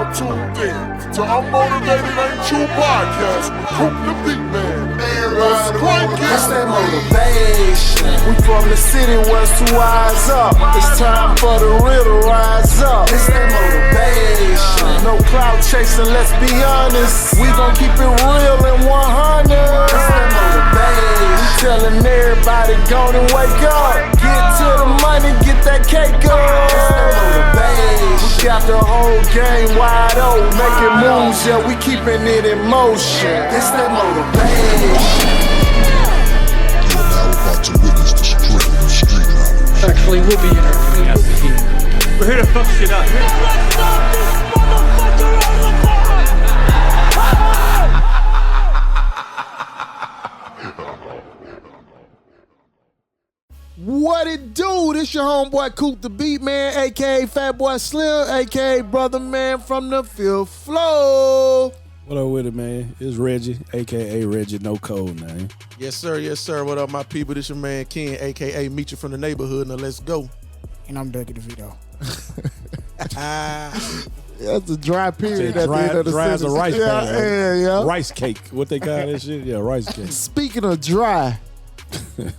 now tuned in to Unmotivated Ain't You podcast. Coop the Beat Man. Let's crank it. That's that motivation. We from the city, west to wise up. It's time for the real to rise up. It's that motivation. No cloud chasing, let's be honest. We gon' keep it real and 100. It's that motivation. We telling everybody go and wake up. Get to the money, get that cake up. It's that motivation. We got the whole game wide open, making moves, yeah, we keeping it in motion. It's that motivation. You are now about to witness the strength of street knowledge. Actually, we'll be interviewing as the team. We're here to fuck shit up. What it do? This your homeboy Coop the Beat Man, aka Fat Boy Slim, aka Brother Man from the Fifth Floor. What up with it, man? It's Reggie, a.k.a. Reggie No Code, man. Yes, sir. Yes, sir. What up, my people? This your man Ken, a.k.a. Meet You from the Neighborhood. Now let's go. And I'm Dougie DeVito. That's a dry period at the end of the dry as a sentence. rice pan, yeah. Rice cake. What they call that shit? Yeah, rice cake. Speaking of dry,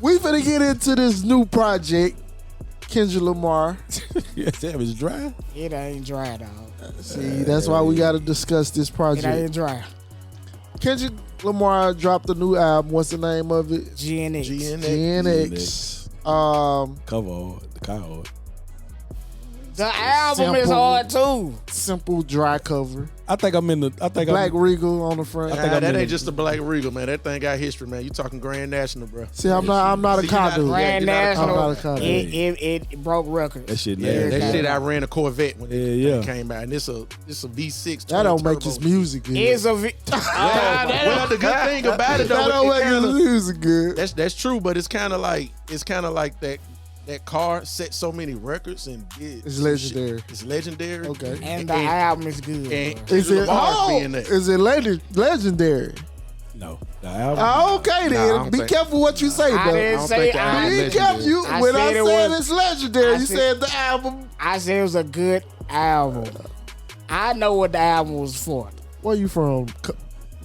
we finna get into this new project, Kendrick Lamar. Yeah, damn, it's dry. It ain't dry, dog. See, that's why we gotta discuss this It project. ain't dry. Kendrick Lamar dropped a new album. What's the name of it? GNX. GNX. Cover art, the cover art. The album is hard too. Simple dry cover. I think I'm in the. I think Black I'm. Regal on the front. think I'm that in ain't the- just a Black Regal, man. That thing got history, man. You talking Grand National, bro. See, I'm not a See, car dude. Grand you're not a I'm National. not a car dude. It broke records. That shit Yeah, nasty. that shit. I ran a Corvette when Yeah. it came out, and it's a V6. That don't make turbo. his music good. It's a Well, the good thing about it though, That don't it make his kinda- music good. that's true, but it's kind of like that car set so many records and did It's some legendary. shit. It's legendary. Okay. and the album is good. And bro. Is it? Lamar's being there. Is it legendary? No, the album. Okay Nah, I then. don't Be think- careful what you say, I though. didn't don't say think the album I, Be legendary. careful. You, I when I said it said was- it's legendary, I you said- said the album. I said it was a good album. I know what the album was for. Where you from?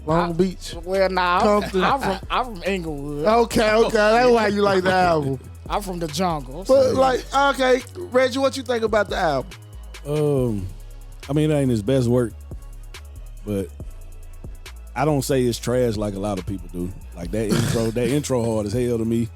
Long Beach. Well, nah, Compton. I'm from Inglewood. Okay. That's why you like the album. I'm from the jungle. But like, okay, Reggie, what you think about the album? I mean, it ain't his best work, but I don't say it's trash like a lot of people do. Like that intro hard as hell to me.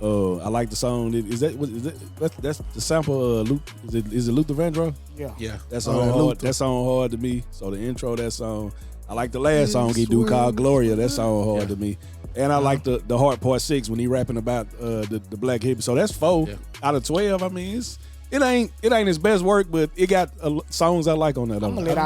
I like the song. That's the sample? Is it Luther Vandross? Yeah. Yeah. That song hard. Luther. That song hard to me. So the intro, that song. I like the last song he do called Gloria. That song hard to me. And I like the Heart Part 6 when he rapping about the black hippie. So that's 4 out of 12. I mean, it ain't his best work, but it got songs I like on that. I'm gonna let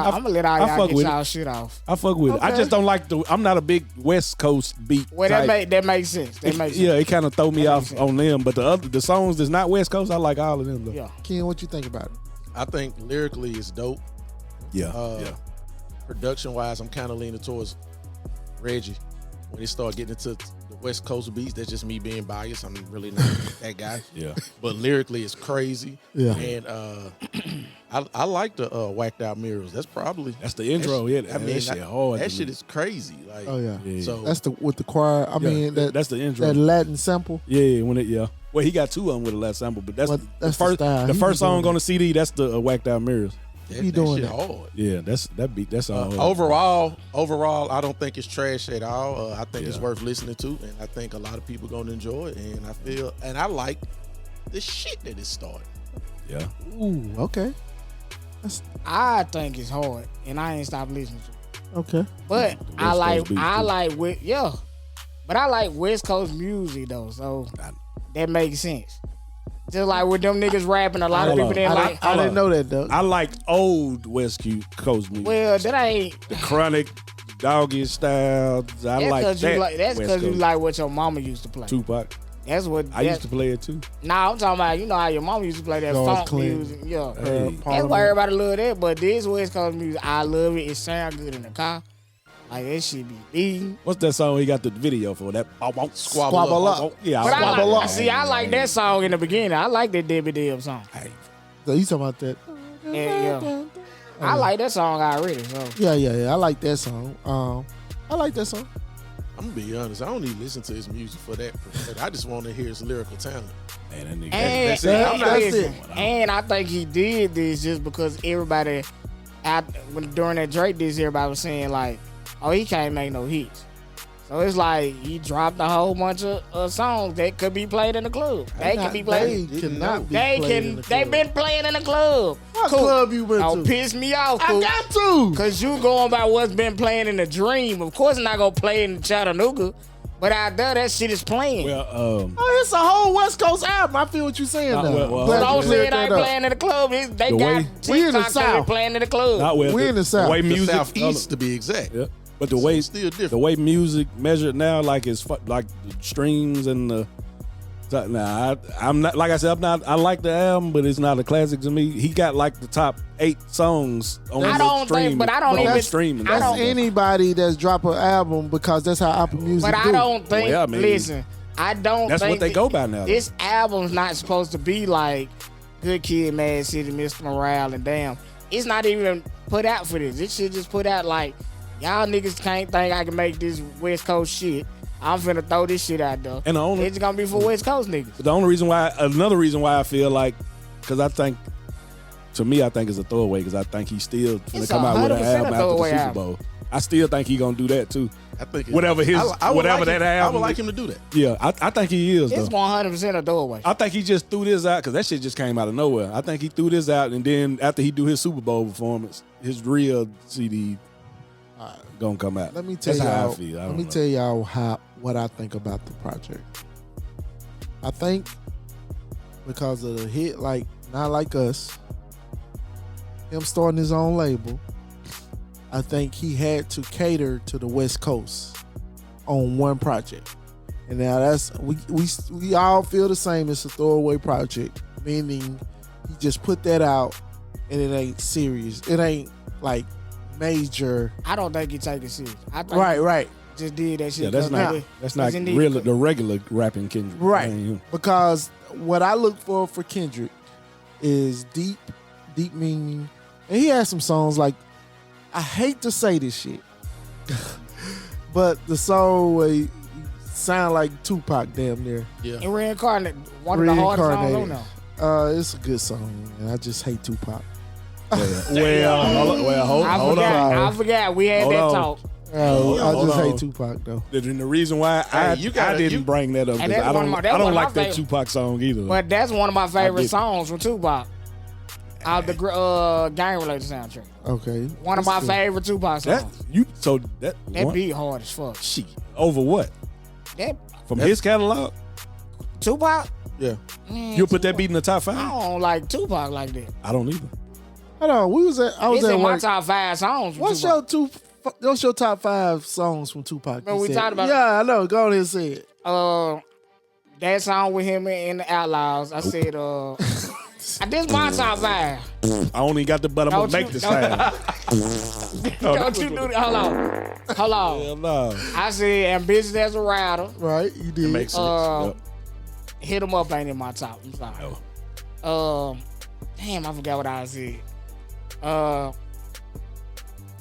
all I y'all fuck get with y'all shit off. I fuck with it. I Okay. just don't like I'm not a big West Coast beat. Well, type. that makes sense. That makes sense. Yeah, it kind of throw me That off makes sense. on them. But the songs that's not West Coast, I like all of them though. Yeah. Ken, what you think about it? I think lyrically it's dope. Yeah. Production wise, I'm kind of leaning towards Reggie. When they start getting into the West Coast beats, that's just me being biased. I'm really not that guy. Yeah. But lyrically, it's crazy. Yeah. And I like the whacked out mirrors. That's probably That's the intro. Yeah, that shit hard. That to shit me. is crazy. Like, Oh yeah. Yeah. So That's with the choir. I mean, that's the intro. that Latin sample. Yeah, Well, he got 2 of them with the last sample, but that's Well, the that's the first. style. The He first be doing song that. on the CD. That's the whacked out mirrors. that, He that doing shit that. hard. Yeah, that beat. That's all. Overall, I don't think it's trash at all. I think it's Yeah. worth listening to, and I think a lot of people gonna enjoy it. And I like the shit that it started. Yeah. Ooh, okay. I think it's hard, and I ain't stopped listening to it. Okay. But West I Coast beats, too. But I like West Coast music though, so that makes sense. Just like with them niggas rapping, a lot of Hold people on. didn't like. I didn't know that though. I like old West Coast music. Well, that ain't. The Chronic, Doggy Style. I like that. That's West because you Coast. like what your mama used to play. Tupac. That's what. I used to play it too. Nah, I'm talking about how your mama used to play that George funk Clinton. music. Yeah. Hey. That's why everybody love that. But this West Coast music, I love it. It sound good in the car. Like that shit be beating. What's that song he got the video for? That Squabble Up. Yeah, But Squabble Up. I like that song in the beginning. I like that Debbie Deb song. So you talking about that? Yeah. I like that song already. So Yeah. I like that song. I like that song. I'm gonna be honest. I don't even listen to his music for that. I just want to hear his lyrical talent. Man, that nigga. and, That's it. I'm not- listen, and I think he did this just because everybody during that Drake diss, everybody was saying like, oh, he can't make no hits. So it's like he dropped a whole bunch of songs that could be played in the club. They can be played. They cannot be They played in can. the They club. been playing in the club. What club you went Don't to? piss me off. I Cool. got to. Cause you going by what's been playing in the dream. Of course, I'm not gonna play in Chattanooga, but out there that shit is playing. Well, Oh, it's a whole West Coast album. I feel what you're saying now. well, Glad so don't you say cleared it ain't that up. playing in the club. They The got way- We in the TikTok that South. playing in the club. not well. We in the South. way The music, Southeast, to be exact. Yeah. But the So way it's still different. the way music measured now, like it's like the streams and the. Nah, I'm not. Like I said, I'm not. I like the album, but it's not a classic to me. He got like the top 8 songs on I the don't stream. think, but I don't But even. that's streaming. I That's don't. anybody that's drop an album because that's how Apple Music But I do. don't think. Well, I mean, listen, I don't. That's think what they go by now. This album's not supposed to be like Good Kid, Mad City, Mr. Morale, and damn. It's not even put out for this. This shit just put out like y'all niggas can't think I can make this West Coast shit. I'm finna throw this shit out there. And the only- it's gonna be for West Coast niggas. The only reason why, another reason why I feel like, because I think, to me, I think it's a throwaway. Because I think he's still gonna It's come out with an 100% album a after the throwaway Super album. Bowl. I still think he gonna do that too. I think Whatever his- whatever that I album would like is. him to do that. Yeah, I think he is It's though. 100% a throwaway. I think he just threw this out because that shit just came out of nowhere. I think he threw this out, and then after he do his Super Bowl performance, his real CD gonna come out. Let me tell That's how y'all. I feel. I Let don't me know. tell y'all what I think about the project. I think because of the hit, like Not Like Us, him starting his own label, I think he had to cater to the West Coast on one project. And now that's we all feel the same. It's a throwaway project, meaning he just put that out and it ain't serious. It ain't like major. I don't think he take it serious. I think Right. he just did that shit. Yeah, that's 'cause not nigga- that's not 'cause he need- real. The regular rapping Kendrick, Right. That ain't him. Because what I look for Kendrick is deep meaning. And he has some songs like, I hate to say this shit, but the song where he sound like Tupac damn near. Yeah. And Reincarnate, one of the hardest songs on Reincarnated. there. It's a good song, and I just hate Tupac. Well, hold I on. forgot. We had Hold that on. talk. I Hold just on. hate Tupac though. And the reason why I you gotta- didn't you- bring that up And because that's I one of don't my- that's I don't one of like my that favorite. Tupac song either. But that's one of my favorite get it. songs from Tupac. Out the gang related soundtrack. Okay, One of my favorite Tupac that songs. that That one- beat hard as fuck. shit over what That from his catalog? Tupac? Yeah. Man, You'll put that Tupac. beat in the top I 5? don't like Tupac like that. I don't either. Hold on, I was It's at in my work. top 5 songs. From What's Tupac. what's your top 5 songs from Tupac? Man, You we said? talked about- Yeah, I know. Go ahead and say it. That song with him in the Outlaws? I said, this my top 5. I only got the but I'm gonna Don't make you- this don't- time. Don't you do that? Hold on. Hell no. I said, ambitious as a rider. Right, you did. Makes sense. Uh, Hit 'em up ain't in my top. I'm sorry. Damn, I forgot what I said.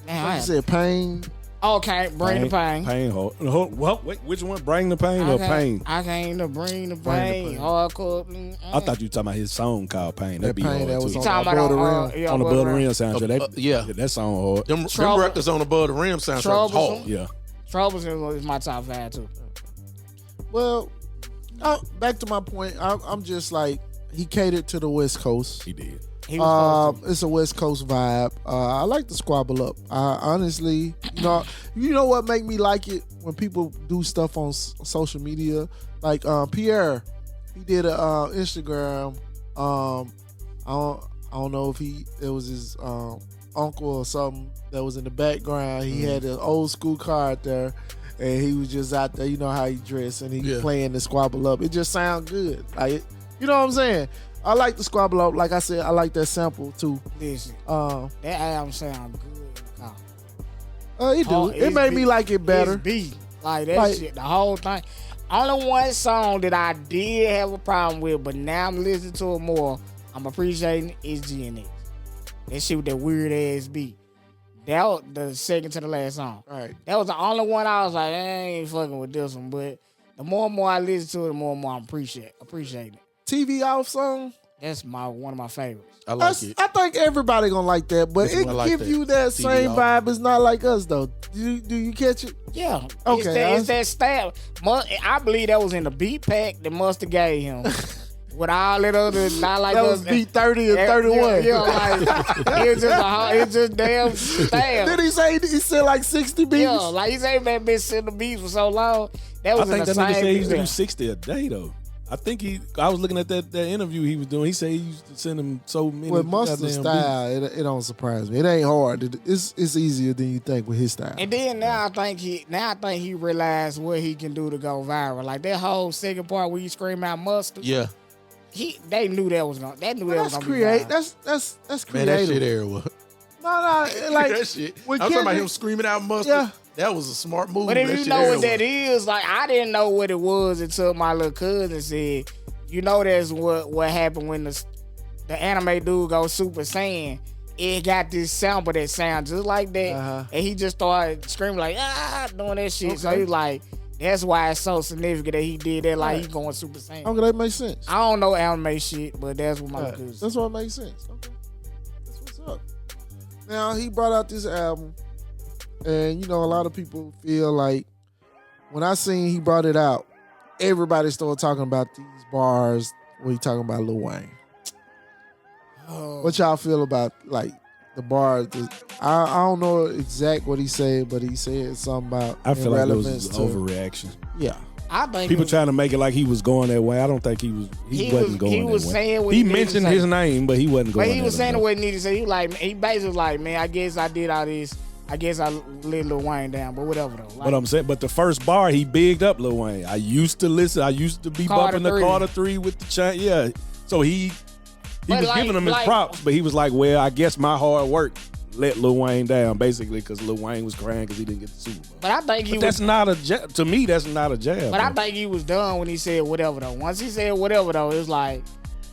Damn, You said pain. okay, bring the pain. Pain. Wait, which one? Bring the pain or pain? I came to bring the Bring the pain. pain. Hardcore. I thought you were talking about his song called Pain. That That be Pain hard that too. was on talking Above the about Rim. yeah, on the Above the Rim Rim. soundtrack. Yeah. That song hard. Them Trouble- records on Above the Rim soundtrack was Troublesome. hard. Yeah. Troubles is my top 5 too. Well, back to my point. I'm just like, he catered to the West Coast. He did. He was supposed to. It's a West Coast vibe. I like to squabble up. Honestly, you know what make me like it when people do stuff on social media. Like Pierre, he did a Instagram. I don't know if it was his uncle or something that was in the background. He had an old school car out there, and he was just out there. You know how he dressed, and he playing the squabble up. It just sound good. Like, you know what I'm saying? I like the squabble up. Like I said, I like that sample too. Listen, Uh, that album sound good in the car. it do. Oh, It it's made me beat. like it better. It's beat. Like that Like- shit, the whole thing. Only one song that I did have a problem with, but now I'm listening to it more. I'm appreciating is GNX. That shit with that weird ass beat. That was the second to the last song. Right. That was the only one I was like, I ain't fucking with this one. But the more and more I listen to it, the more and more I'm appreciating it. TV off song. That's one of my favorites. I like it. I think everybody gonna like that, but it I like give that. you that TV same off. vibe. It's not like us though. Do you catch it? Yeah. Okay, It's that stab. I believe that was in the beat pack that Mustard gave him. With all that other, not like That us. was beat 30 and 31. Yeah, like it's just damn stab. Did he say he said like 60 beats? Yeah, like he said that bitch sitting the beats for so long. That was I think in that the nigga said he same used to do beat. 60 a day though. I think I was looking at that interview he was doing. He said he used to send him so many. With Mustard goddamn style, it don't surprise me. It ain't hard. It's easier than you think with his style. And then now I think he realized what he can do to go viral. Like that whole second part where you scream out mustard. Yeah. They knew that was gonna. That knew that was That's gonna create. be viral. That's Man, that creative. shit there was. No, like that shit. I'm when talking about Kendrick- him screaming out mustard. Yeah. That was a smart move. But if That you shit know there what that was. is, like I didn't know what it was until my little cousin said, you know that's what happened when the anime dude goes Super Saiyan. It got this sample that sounds just like that. Uh-huh. And he just started screaming like, doing that shit. So Okay. he's like, that's why it's so significant that he did that, like Right. he's going Super Saiyan. Okay, that makes sense. I don't know anime shit, but that's what my Right. little cousin That's what makes sense. Okay, that's what's up. Now he brought out this album, and a lot of people feel like when I seen he brought it out, everybody started talking about these bars when he talking about Lil Wayne. What y'all feel about like the bars? I don't know exact what he said, but he said something about I feel like it was irrelevance an to- overreaction. Yeah. I think People it- trying to make it like he was going that way. I don't think he wasn't going he was that way. saying what He he needed to mentioned say. his name, but he wasn't going. But he was that saying way. what he needed to say. He basically was like, man, I guess I did all this. I guess I let Lil Wayne down, but whatever though. Like, But I'm saying, but the first bar he bigged up Lil Wayne. I used to listen. I used to be Carter bumping the 3. Carter 3 with the chain. Yeah. So he But was like- giving him his like- props, but he was like, well, I guess my hard work let Lil Wayne down, basically, because Lil Wayne was crying because he didn't get the Super Bowl. but I think he But was. that's not a jab. To me, that's not a jab. But I bro. think he was done when he said whatever though. Once he said whatever though, it was like,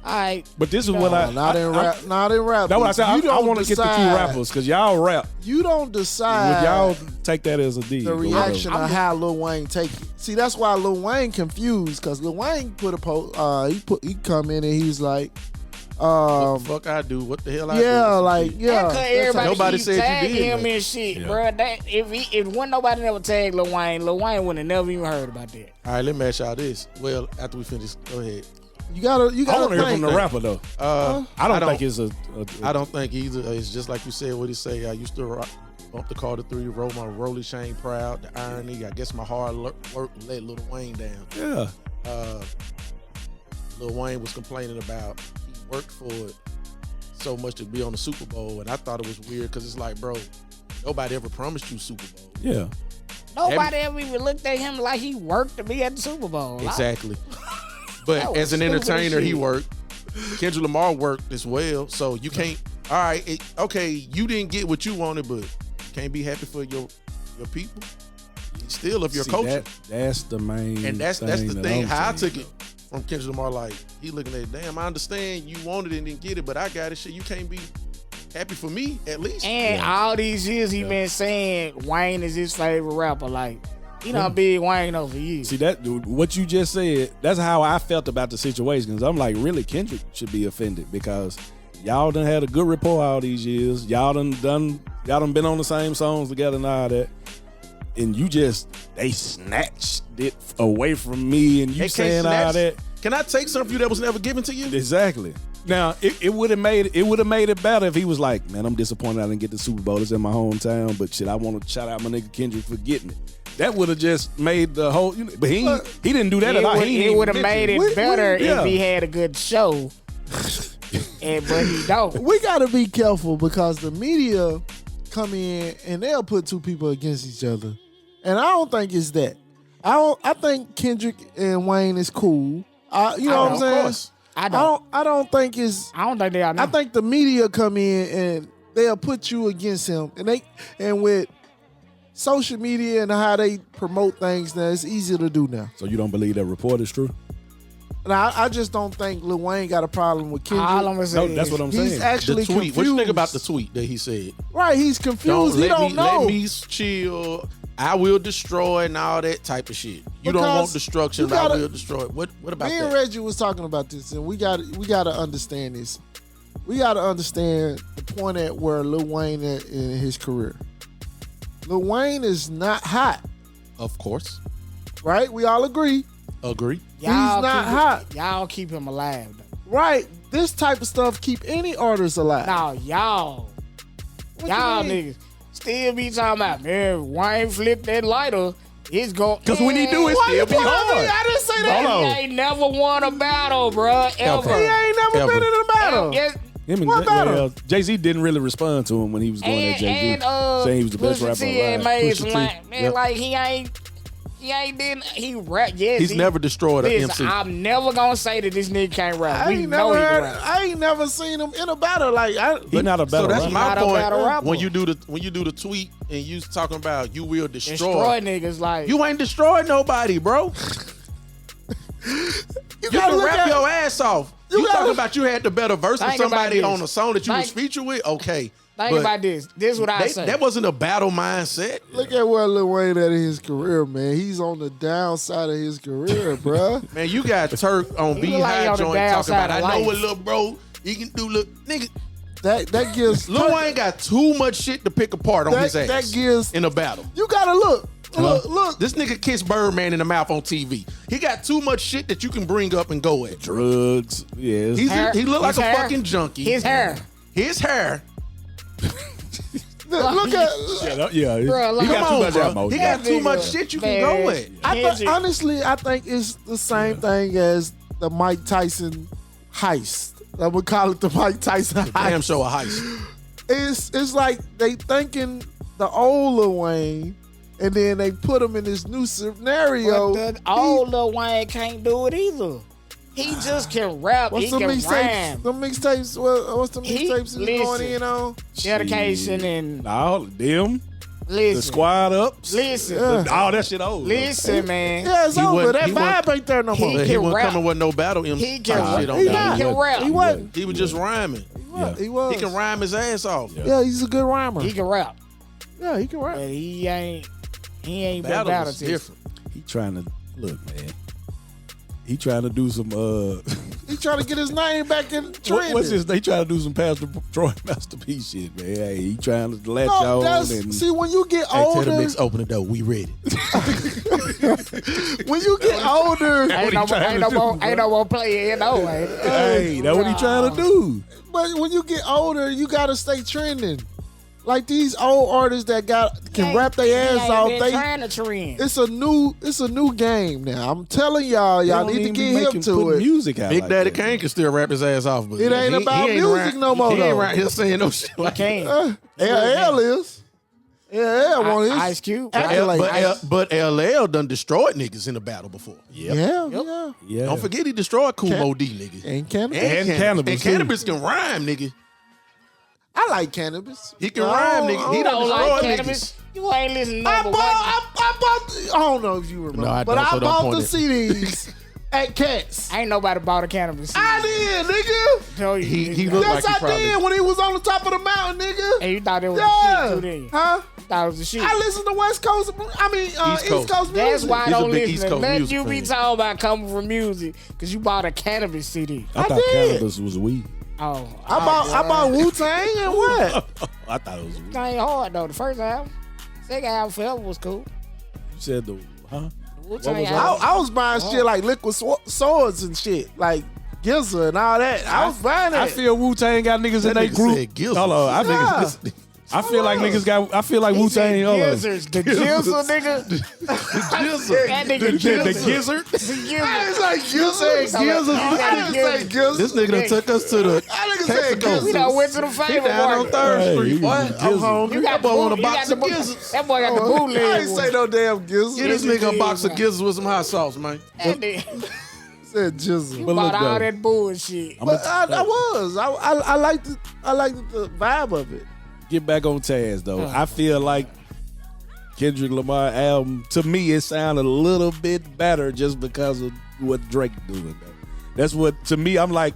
all right. But this is what Not in rap. Not in rap. That's what I said. You I don't want to get the two decide- rappers because y'all rap. You don't decide. Would y'all take that as a D? the or whatever? reaction of how Lil Wayne take it. See, that's why Lil Wayne confused, because Lil Wayne put a post. He come in and he's like, What the fuck I do? What the hell I do? yeah, like Yeah, yeah. cause that's everybody how- Nobody keep said you tagging did him that. and shit, Yeah. bro. That if wasn't nobody never tagged Lil Wayne wouldn't have never even heard about that. All right, let me ask y'all this. Well, after we finish, go ahead. You gotta I want to think. hear from the rapper though. I don't think it's a I don't think either. It's just like you said. What he say? I used to bump the Carter 3, roll my rolling chain proud. The irony. I guess my hard work let Lil Wayne down. yeah. Lil Wayne was complaining about he worked for it so much to be on the Super Bowl, and I thought it was weird because it's like, bro, nobody ever promised you Super Bowl. Yeah. Nobody ever even looked at him like he worked to be at the Super Bowl. Like, Exactly. That But was as an stupid as entertainer, he shit. worked. Kendrick Lamar worked as well, so you can't. All right, okay, you didn't get what you wanted, but you can't be happy for your people. Still, if you're See, coaching, that's the main. and that's the that thing. I'm How I saying, took it from Kendrick Lamar, like he looking at it, damn, I understand you wanted it and didn't get it, but I got it. Shit, you can't be happy for me at least. And all these years he been saying Wayne is his favorite rapper. Like, he done big Wayne over years. See that dude, what you just said? That's how I felt about the situation. Cause I'm like, really, Kendrick should be offended because y'all done had a good rapport all these years. Y'all done been on the same songs together and all that. And they snatched it away from me. And you They can't saying all snatch- that. Can I take something from you that was never given to you? Exactly. Now it would have made it better if he was like, man, I'm disappointed I didn't get the Super Bowl. It's in my hometown, but shit, I want to shout out my nigga Kendrick for getting it. That would have just made the whole. But he didn't do that at all. It would have made it better yeah. if he had a good show. But he don't. We gotta be careful because the media come in and they'll put two people against each other, and I don't think it's that. I think Kendrick and Wayne is cool. You know what I'm Of saying? course. I don't. I don't think it's. I don't think they are now. I think the media come in and they'll put you against him, and with social media and how they promote things now, it's easier to do now. So you don't believe that report is true? Now, I just don't think Lil Wayne got a problem with Kendrick. All I'm gonna say No, is, that's what I'm He's saying. actually The tweet. confused. What you think about the tweet that he said? Right, he's confused. He don't know. Let me chill. I will destroy and all that type of shit. You don't want Because destruction, you but gotta- I will destroy it. What about Me and that? Reggie was talking about this, and we got to understand this. We got to understand the point at where Lil Wayne at in his career. Lil Wayne is not hot, Of course. right? We all agree, Agree. y'all not keep hot. Y'all keep him alive. Though. right? This type of stuff keep any artist alive. Now y'all What you mean? niggas still be talking about, man, Wayne flipped that lighter. It's going. Because when he do it, Why still you be put on hard. me? I didn't say that. Hold He on. ain't never won a battle, bruh, ever. He ain't never Ever. been in a battle. Yes, Him and What battle? Jay-Z didn't really respond to him when he was going at Jay-Z. saying he was the best Pusha rapper T ain't alive. made Pusha some T. like, man, Yep. like he rap. Yes, He's never destroyed an Listen, MC. I'm never gonna say that this nigga can't rap. I We ain't know never he can heard, rap. I ain't never seen him in a battle. Like He not a So battle that's rapper. my Not a point. battle rapper. When you do the tweet and you talking about you will Destroy destroy. niggas like You ain't destroyed nobody, bro. You gotta can look rap at- your ass off. You You gotta- talking about you had the better verse than Think about somebody this. on a song that you was Think- featured with? Okay. Think But about this. This is what I say. that wasn't a battle mindset. Look at where Lil Wayne at in his career, man. He's on the downside of his career, bruh. Man, you got Turk on He B like High on the joint talking downside about of I know life. what little bro he can do. Look, nigga, That gives Lil Wayne got too much shit to pick apart on his ass. that gives in a battle. you gotta look. This nigga kissed Birdman in the mouth on TV. He got too much shit that you can bring up and go at. Drugs. Yeah. He look like His a hair. fucking junkie. His hair. His hair. Look at. Yeah. Bruh, like- he got Come too on, much bro. ammo. He That got too nigga, much shit you can man, go at. Kendrick- Honestly, I think it's the same thing as the Mike Tyson heist. I would call it the Mike Tyson heist. Damn show a heist. It's like they thinking the old Lil Wayne, and then they put him in this new scenario. But the old Lil Wayne can't do it either. He just can rap. What's He the can mixtapes? rhyme. The mixtapes. What's the He- mixtapes he's going listen. in on? Dedication and All them, the listen. squad ups, Listen. all that shit old. Listen, man. Yeah, it's He over. wasn't- That he vibe wasn't- ain't there no more. He But he can wasn't rap. coming with no battle MC He can type rap. shit on He that. not. He can rap. He wasn't. He was just rhyming. He was. He can rhyme his ass off. Yeah, he's a good rhymer. He can rap. Yeah, he can rap. But he ain't been Battle battle was tested. different. He trying to look, man. He trying to do some. He trying to get his name back in trending. What's this? They trying to do some Pastor Troy masterpiece shit, man. Hey, he trying to latch No, on that's, and see, when you get Hey, tell the older, mix open the door. We ready. when you get older, Ain't no, trying ain't to no more, do, ain't no more player, ain't it? hey, that's what he trying to do. but when you get older, you gotta stay trending. Like these old artists that can rap their ass off, They trying to trend. it's a new game now. I'm telling y'all They don't need to even be get him making- to putting it. music out. Big like Daddy that. Kane can still rap his ass off, but It ain't about music no more, He ain't though. right here saying no shit like Can't. LL is. LL want his Ice Cube. accolades. But LL done destroyed niggas in the battle before. Yeah. Yeah. Don't forget he destroyed Kumo D, nigga. And cannabis. And Cannabis, And too. Cannabis can rhyme, nigga. I like cannabis. He can I rhyme, don't- nigga. He You done don't like destroyed cannabis? niggas. You ain't listening to I number bought, one. I bought, I don't know if you remember, No, I but don't, I so don't bought point the it. CDs at Cats. Ain't nobody bought a cannabis. I did, nigga. Tell you, He nigga. looked Yes, like he I probably. did when he was on the top of the mountain, nigga. And you thought it was Yeah. the shit too then. Huh? You thought it was the shit. I listen to West Coast, East Coast music. That's why I He's a don't big listen East to Coast nothing music you be fan. talking about coming from music because you bought a cannabis CD. I thought did. cannabis was weed. Oh, I bought Wu-Tang and what? I thought it was weed. It ain't hard though. The first album, second album forever was cool. You said the huh? Wu-Tang was album. I was buying shit like liquid swords and shit, like Gizza and all that. I was buying that. I feel Wu Tang got niggas in That their nigga group. said Gills. Hold on, I feel like niggas got. I feel like Wu Tang. Hold on. Gizzards, the Gizzard nigga. That nigga The Gizzard. gizzard. The Gizzard. I didn't say Gizza. I didn't say Gizza. This nigga done took us to the. I didn't say Texaco. We Gizza. done went to the He favorite down on market. 3rd Hey, Street. he Boy, was I'm Gizzard. hungry. You That got boy want a you box got of the gizzards. That boy got the bootleg. I ain't say no damn Get Gizza. this Yes, nigga a you box did, of gizzards with some hot sauce, man. That nigga Said Gizza. But bought look, all though. that bullshit. But I liked it. I liked the vibe of it. Get back on task though. I feel like Kendrick Lamar album to me it sounded a little bit better just because of what Drake doing. Though. That's what, to me, I'm like,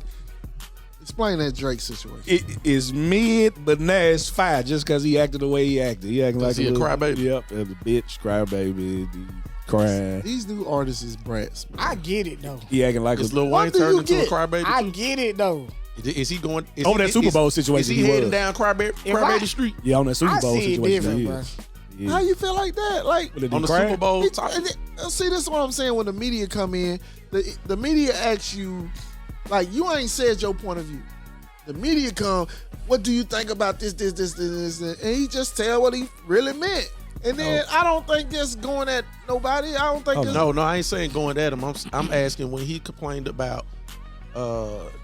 Explain that Drake situation. it is mid, but now it's fire just because he acted the way he acted. He acting like he a little, crybaby? Yep, a bitch, crybaby, crying. These new artists is brats. Man. I get it though. He acting like Is a Lil What Wayne do turned you into a get? crybaby I too? get it though. Is he going On that Super Bowl situation, Is he he heading was. down Crybaby I- Street Yeah, on that Super I Bowl see it situation. different, he bro. is. He is. How you feel like that? Like, Did he on the cry? Super Bowl? it- see, this is what I'm saying. When the media come in, the media asks you, like, you ain't said your point of view. The media come, what do you think about this, and he just tell what he really meant. And then I don't think that's going at nobody. I don't think that's No, I ain't saying going at him. I'm asking when he complained about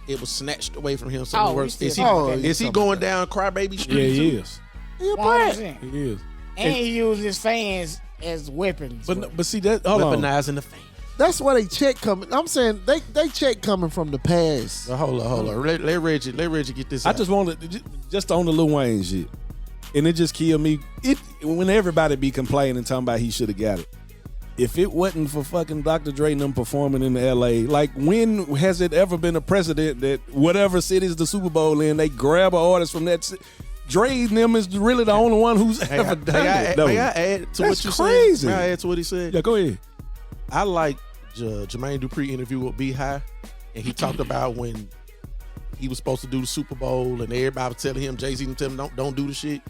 it was snatched away from him. Oh, Works. he Is he still- is he going down Crybaby Street? Yeah, he too? is. he a brat. 100%. He is. And he used his fans as weapons. But see that. Hold on. Weaponizing the fans. That's why they check coming. I'm saying they check coming from the past. Hold on. Let Reggie get this. I out. just wanted just on the Lil Wayne shit, and it just killed me. When everybody be complaining, talking about he should have got it. If it wasn't for fucking Dr. Dre and them performing in L.A., like when has it ever been a precedent that whatever city's the Super Bowl in, they grab an artist from that city? Dre and them is really the only one who's ever done it. May I add to That's what you crazy. said? May I add to what he said? Yeah, go ahead. I like Jermaine Dupri interview with B High, and he talked about when he was supposed to do the Super Bowl, and everybody was telling him, Jay-Z and tell him don't do the shit.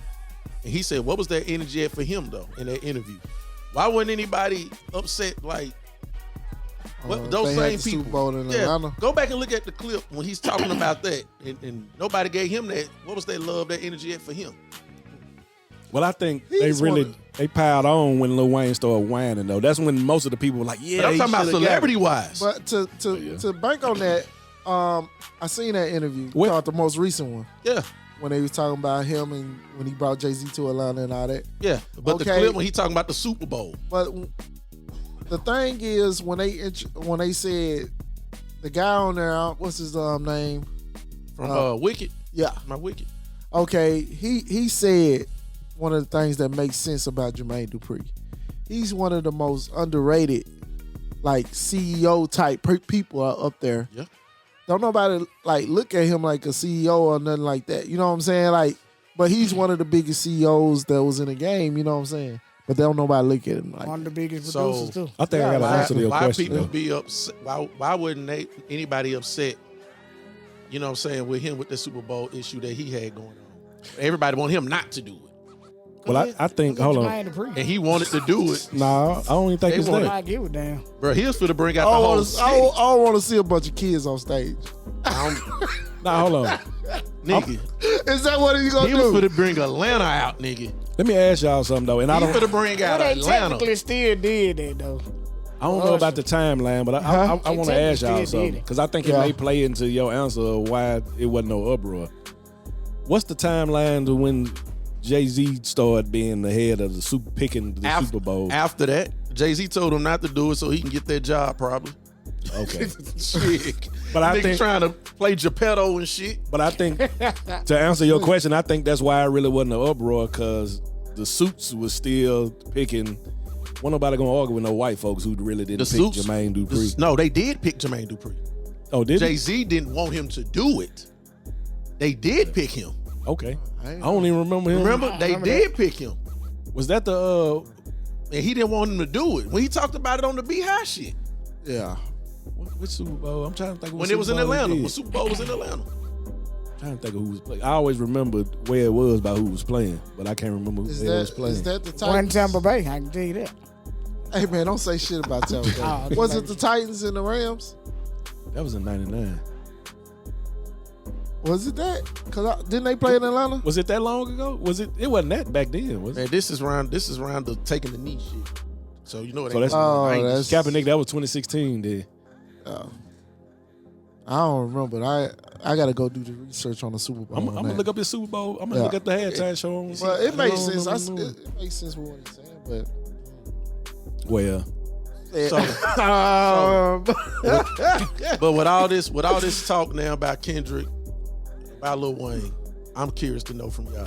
And he said, what was that energy at for him though in that interview? Why wasn't anybody upset like those they same had the people? Super Bowl in Atlanta. Go back and look at the clip when he's talking about that, and nobody gave him that. What was that love, that energy at for him? Well, I think He's they piled on when Lil Wayne started whining though. That's when most of the people were like, yeah. But I'm he talking about shoulda got it. celebrity wise. But to bank on that, I seen that interview. What? Called the most recent one Yeah. when they was talking about him and when he brought Jay-Z to Atlanta and all that. Yeah, but the Okay. clip when he talking about the Super Bowl. But the thing is, when they said the guy on there, what's his name? From Wicked. Yeah. My Wicked. Okay, he said one of the things that makes sense about Jermaine Dupri. He's one of the most underrated, like CEO type people are up there. Yeah. Don't nobody like look at him like a CEO or nothing like that. You know what I'm saying? Like, but he's one of the biggest CEOs that was in the game. You know what I'm saying? But don't nobody look at him like. One of the biggest So- producers too. I think I got to answer your Why question. people though. be upset? Why wouldn't anybody upset? You know what I'm saying, with him with the Super Bowl issue that he had going on. Everybody want him not to do it, Well, I think hold on. Jermaine and he wanted to do it. Nah, I don't even think They it's want that. I give a damn. Bro, he was finna bring out I the whole don't city. want to see a bunch of kids on stage. Nah, hold on. Nigga, Is that what he's gonna he was do? finna bring Atlanta out, nigga. Let me ask y'all something though, and I He don't. finna bring out Well, they Atlanta. technically still did that though. I don't know about the timeline, but I want to They ask y'all technically something did it. because I think it Yeah. may play into your answer of why it wasn't no uproar. What's the timeline to when Jay-Z started being the head of the Super Bowl? After that, Jay-Z told him not to do it so he can get that job, probably. Okay, Shit. But I Nigga think- trying to play Geppetto and shit. but I think to answer your question, I think that's why it really wasn't an uproar because the suits was still picking. Wasn't nobody gonna argue with no white folks who really didn't The pick suits. Jermaine Dupri. No, they did pick Jermaine Dupri. Oh, did they? Jay-Z didn't want him to do it. They did pick him. Okay, I don't even remember him. Remember? They remember did pick him. Was that the And he didn't want him to do it. When he talked about it on the B-High shit. Yeah. which Super Bowl? I'm trying to think. What When it was in Super Bowl he Atlanta. did. When Super Bowl was in Atlanta. Trying to think of who was playing. I always remembered where it was by who was playing, but I can't remember who Is was that playing. is that the One Titans? Tampa Bay, I can tell you that. Hey man, don't say shit about Tampa Bay. Oh, Was it the Titans and the Rams? That was in '99. Was it that? Cause didn't they play in Atlanta? Was it that long ago? Was it? It wasn't that back then, was it? Man, this is around the taking the knee shit. So you know what So that's- that's- Kaepernick, that was 2016. Then I don't remember. I gotta go do the research on the Super Bowl. I'm on gonna that. look up his Super Bowl. I'm gonna Yeah. look up the halftime show. On, Well, it makes sense. No. It makes sense with what he's saying, but Well, But with all this talk now about Kendrick, about Lil Wayne, I'm curious to know from y'all.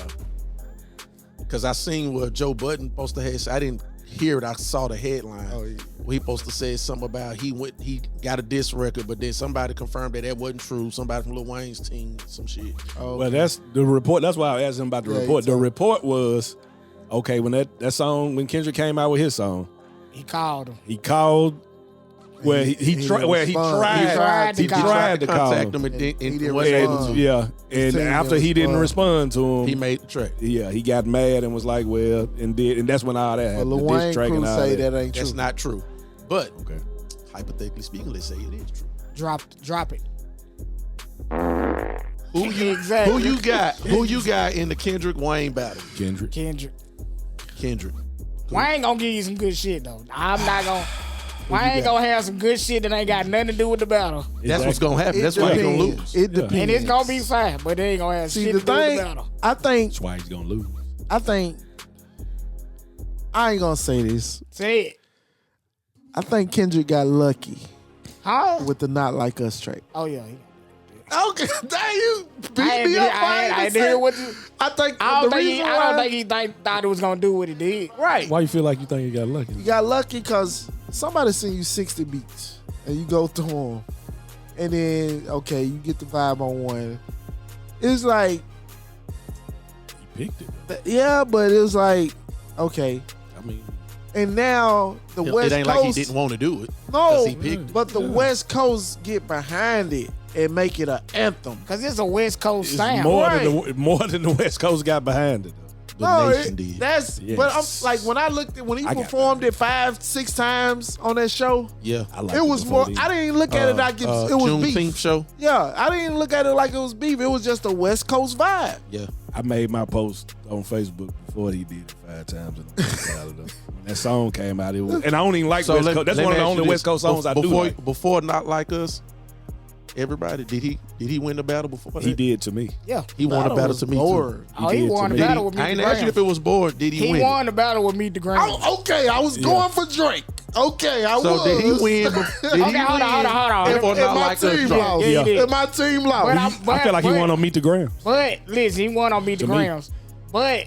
Cause I seen what Joe Budden supposed to have. I didn't hear it. I saw the headline. Oh, yeah. Where he supposed to say something about he got a diss record, but then somebody confirmed that wasn't true. Somebody from Lil Wayne's team, some shit. Oh, Well, that's the report. That's why I asked him about the Yeah, report. he The told- report was, okay, when that song, when Kendrick came out with his song, He called him. he called where he didn't tried respond. he He tried tried to call contact him. him and He didn't wasn't able respond. to. Yeah, and team after didn't he didn't respond. respond to him, He made the track. yeah, he got mad and was like, well, and that's when all that Well, happened. Lil the diss Wayne track crew and all say that. that ain't true. That's not true. But Okay. hypothetically speaking, let's say it is true. Drop it. Who you Exactly. Who you got in the Kendrick Wayne battle? Kendrick. Kendrick. Wayne gonna give you some good shit though. I'm not gonna. Wayne gonna have some good shit that ain't got nothing to do with the battle, That's what's gonna happen. It That's why he's gonna depends. lose. It depends. and it's gonna be fine. But they ain't gonna have See, shit the to do with thing, the battle. I think, That's why he's gonna lose. I ain't gonna say this. Say it, I think Kendrick got lucky huh? with the Not Like Us track. Oh yeah. Okay, dang, you beat I me up. ain't hear what you. I think I don't the think reason he. why I don't think he thought it was gonna do what it did. right. Why you feel like you think he got lucky? You got lucky because somebody sent you 60 beats and you go through them, and then okay, you get the vibe on one. It's like, He picked it. yeah, but it was like, okay, I mean, and now the West It ain't Coast. like he didn't want to do it. No, 'cause he picked it. but the Yeah. West Coast get behind it and make it an anthem. Cause it's a West Coast it's sound. more than the West Coast got behind it. Though. The No, nation did. that's. Yes. But I'm like when I looked at when he I got performed it 5-6 times on that show. Yeah. I like It was before more. then. I didn't even look at it like it was Juneteenth beef. show. Yeah, I didn't even look at it like it was beef. It was just a West Coast vibe. Yeah. I made my post on Facebook before he did it 5 times. And I'm proud of them. When that song came out, it was, and I don't even like West Coast. That's let one me of the ask only you West this. Coast songs I do before, like. Before Not Like Us, everybody, did he win the battle before that? He did to me. Yeah. He won the battle was to me bored. too. Oh, he did to won the me. battle with Meet I ain't the asked you if Grams. it was bored. Did he He win? won the battle with Meet the Grams. Oh, okay, I was going for Drake. Okay, I So was. did he win? Did he Okay, hold on. If or And not my like us team drop? lost. Yeah, he did. And my team lost. But I feel like he won on Meet the Grams. But listen, he won on Meet the To me. Grams. But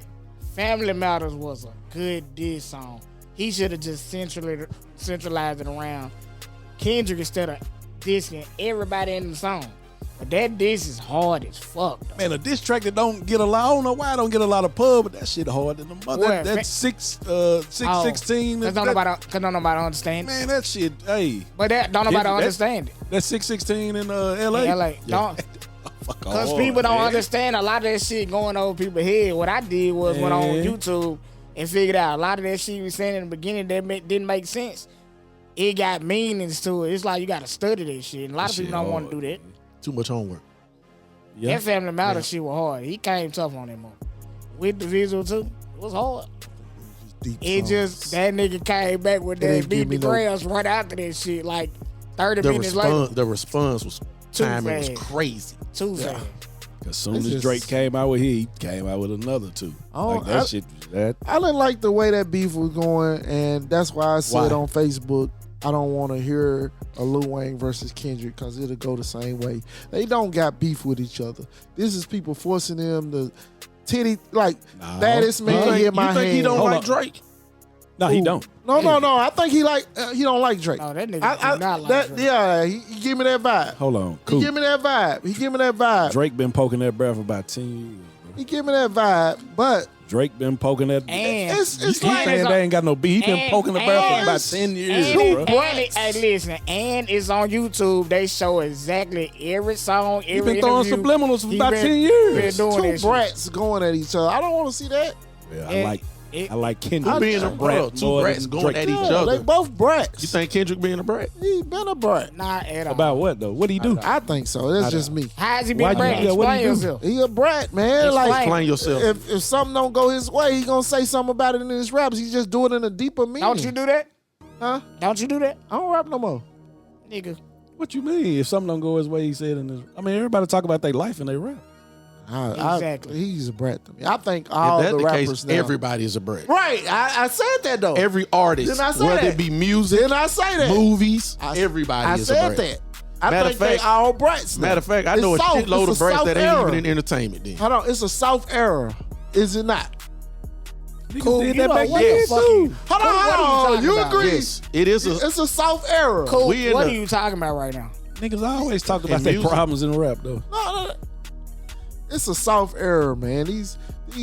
Family Matters was a good diss song. He should have just centralized it around Kendrick instead of dissing everybody in the song. But that diss is hard as fuck. Though. Man, a diss track that don't get a lot. I don't know why I don't get a lot of pub, but that shit hard in the mother. What? That's 616. Cause don't nobody understand it. Man, that shit. Hey, But that don't nobody That's- understand it. that's 616 in LA. In LA. Don't. Fuck Because off, people don't man. understand a lot of that shit going over people's head. What I did was went on Yeah. YouTube and figured out a lot of that shit you was saying in the beginning that didn't make sense. It got meanings to it. It's like you got to study that shit. And a lot of That people shit don't want to hard, do that. Too much homework. Yeah. That Family Matters shit was hard. He came tough on that moment. With the visual too, it was hard. Deep It songs. just, that nigga came back with It that didn't give beat the me no- grams right after that shit. Like 30 The minutes later. the response was Too timing was fast. crazy. Too fast. As soon It's as just- Drake came out with he came out with another two. Oh, Like that I- shit. That I didn't like the way that beef was going, and that's why I said Why? on Facebook, I don't want to hear a Lil Wayne versus Kendrick because it'll go the same way. They don't got beef with each other. This is people forcing them to titty like No. baddest man You in my think he hand. don't Hold like on. Drake? no, he don't. No. I think he don't like Drake. No, that nigga I, do not like that, Drake. yeah, he give me that vibe. Hold on. He Cool. give me that vibe. Drake been poking that breath for about 10 years. Bro. He give me that vibe, but Drake been poking that. And it's you like saying they ain't got no beef? He been and- poking the breath for and- about 10 years, And, bro. hey, listen, and it's on YouTube. They show exactly every song, He every been throwing interview. subliminals for He about been- 10 years. been doing two that shit. brats going at each other. I don't want to see that. Well, And I like Kendrick. Being a brat, two brats going at each other. They both brats. You think Kendrick being a brat? He been a brat? Not at all. About what though? What do he do? I think so. That's just me. How has he been Why'd you brand? do that? What'd Explain he do? yourself. He a brat, man. Explain. Like Explain yourself. if something don't go his way, he gonna say something about it in his raps. He just do it in a deeper meaning. Don't you do that? Huh? Don't you do that? I don't rap no more. Nigga. What you mean? If something don't go his way, he said in his. I mean, everybody talk about their life and they rap. Exactly. He's a brat to me. I think all If that's the the rappers case, now. everybody is a brat. Right. I said that though. Every artist, Didn't I say whether that? it be music, Didn't I say that? movies, I everybody is a said brat. that. I Matter think of they fact- all brats. now. Matter of fact, I know a It's soft. shitload It's of brats soft that ain't era. even in entertainment then. Hold on, it's a soft era, is it not? Cool, did you that know back what then the fuck too. you- Hold what are on, talking you about? agree? Yes, it is a. It's a soft era. Cool. We in What the- are you talking about right now? Niggas always talk about In their music. problems in rap though. No, it's a soft era, man. These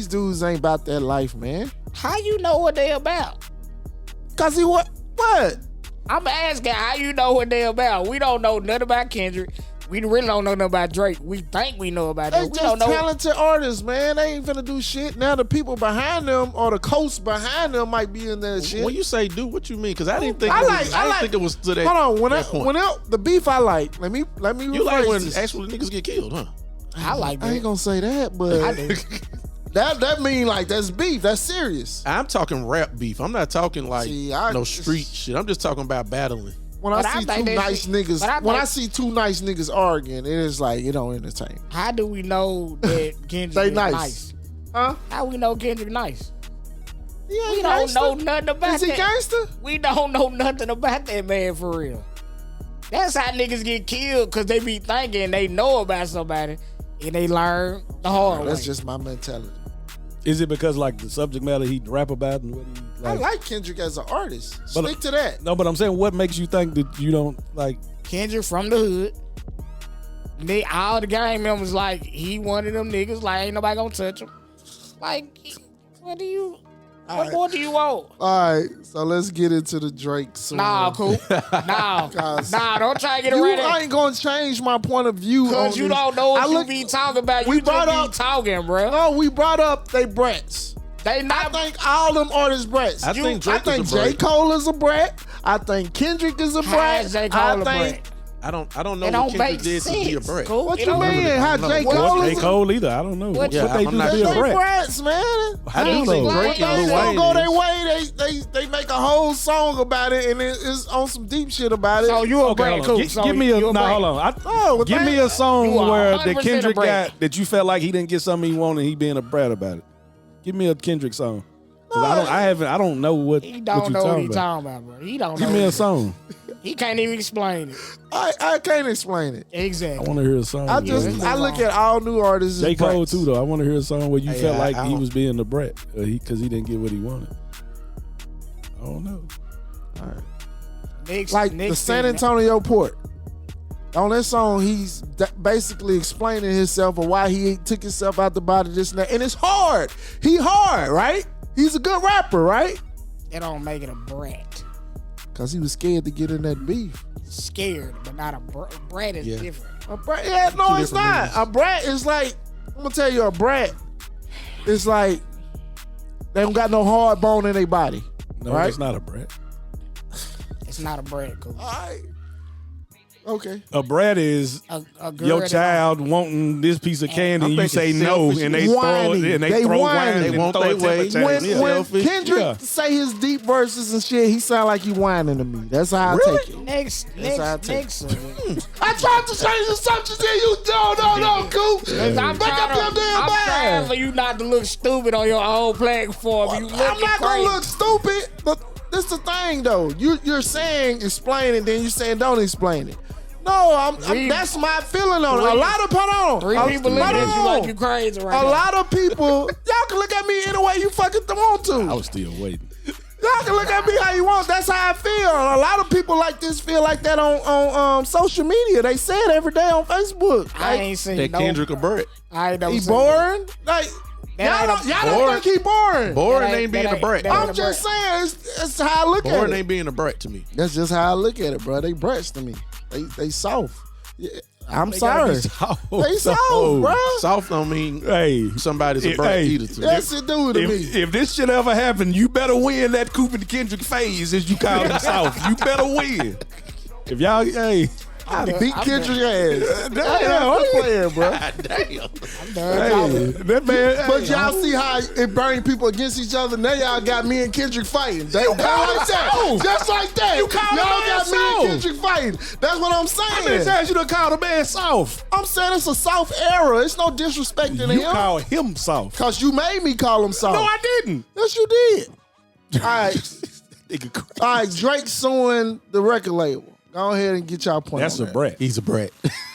dudes ain't about that life, man. How you know what they about? Cause he what? I'm asking how you know what they about. We don't know nothing about Kendrick. We really don't know nothing about Drake. We think we know about They them. We just don't know. talented artists, man. They ain't finna do shit. Now the people behind them or the coast behind them might be in that shit. When you say do, what you mean? Because I didn't think I it like- was, I I didn't like- think it was to that. Hold on, that point. the beef I like. Let me You like rephrase when this. actual niggas get killed, huh? I like I ain't that. gonna say that, but I do. that mean like that's beef. That's serious. I'm talking rap beef. I'm not talking like See, no street shit. I'm just talking about battling. When But I I see think two that nice shit- niggas, but I when I think- see two nice niggas arguing, it is like it don't entertain me. How do we know that Kendrick They is nice. nice? Huh? How we know Kendrick nice? He ain't We don't gangsta. know nothing about Is he that. gangster? We don't know nothing about that man for real. That's how niggas get killed because they be thinking they know about somebody and they learn the hard way. That's just my mentality. Is it because like the subject matter he rap about and what he I like? like Kendrick as an artist. But- Stick to that. No, but I'm saying what makes you think that you don't like? Kendrick from the hood. All the gang members like he one of them niggas. Like ain't nobody gonna touch him. Like what do you? What more do you want? All right, so let's get into the Drake song. Nah, cool. Nah, don't try to get You around it. ain't gonna change my point of view. Cause on you this. don't know what I you look- be talking about. we You brought just up- be talking, bro. No, we brought up they brats. They I not. think all them artists brats. I think Drake is a J. brat. Cole is a brat. I think Kendrick is a How brat. is J. Cole I a think brat? I don't know It what don't Kendrick make did to be a sense. brat. Cool. what It you don't- mean? How know. J. What Cole J. is a Cole either. I don't know. What- What Yeah, they I'm do not to be sure. a they brat? brats, man. I do He's think a Drake brat. and They Lil don't Wayne go their is. way. They make a whole song about it, and it's on some deep shit about it. So you a Okay, brat, hold cool. on. So Give me a you no. brat. Hold on. Oh, Give man. me a song You are where 100% that Kendrick a brat. got that you felt like he didn't get something he wanted. And he being a brat about it. Give me a Kendrick song. 'Cause I don't know what He what don't you know what talking he about. talking about, bro. He don't Give know. me a song. He can't even explain it. I can't explain it. I Exactly. want to hear a song. I Yeah. look at all new artists as J. Cole brats. too though. I want to hear a song where you Hey, felt like I he don't- was being a brat because he didn't get what he wanted. I don't know. Next, Like the next San thing- Antonio port. On that song, he's basically explaining himself or why he took himself out the body, this and that. And it's hard. He hard, right? He's a good rapper, right? It don't make it a brat. Because he was scared to get in that beef. Scared, but not a brat is Yeah. different. A brat, yeah, no, Two it's different not. meanings. A brat is like, I'm gonna tell you, a brat is like they don't got no hard bone in their body. No, right? it's not a brat. It's not a brat, cool. All right. Okay. A brat is A girl your that- child wanting this piece of candy, and you say thinking no, selfish. and they throw Whining. it, and They throw whining. wine, They and want throw their a temper way. tantrum. When, Yeah. when Selfish. Kendrick Yeah. say his deep verses and shit, he sound like he whining to me. That's how I take it. Next, That's how I take next. I tried to change the subject, and you no, Coop. I'm Make up your damn trying mind. for you not to look stupid on your own platform. You I'm looking not crazy. gonna look stupid, but this the thing though. You're saying explain it, then you saying don't explain it. No, that's my feeling on it. A lot of hold on. Three people looking at you like you crazy right A now. lot of people, y'all can look at me any way you fucking want to. I was still waiting. Y'all can look at me how you want. That's how I feel. A lot of people like this feel like that on social media. They say it every day on Facebook. I Like, ain't seen That no. Kendrick a brat. I ain't never he seen boring. Like That y'all ain't don't boring. think he boring. Boring That ain't- ain't being that a ain't- brat. that ain't- I'm just saying, it's how I look at Boring it. ain't being a brat to me. That's just how I look at it, bro. They brats to me. They soft. Yeah, I'm They gotta sorry. be soft. They soft, bro. Soft don't mean Hey, somebody's a brat hey, either to me. Yes, it do to me. if this shit ever happen, you better win that Cooper and Kendrick phase, as you call them South. You better win. If y'all, hey, I beat Kendrick ass. Damn, I'm playing, bro. Damn. hey, that man. But hey, y'all see how it burned people against each other. Now y'all got me and Kendrick fighting. They like that. Just like that. You call y'all the man got me and soft. Kendrick fighting. That's what I'm How many saying. times you done called a man South? I'm saying it's a soft era. It's no disrespecting to You him. call him South. Cause you made me call him soft. No, I didn't. Yes, you did. All right. Nigga crazy. All right, Drake suing the record label. Go ahead and get y'all point. That's on a that. brat. He's a brat.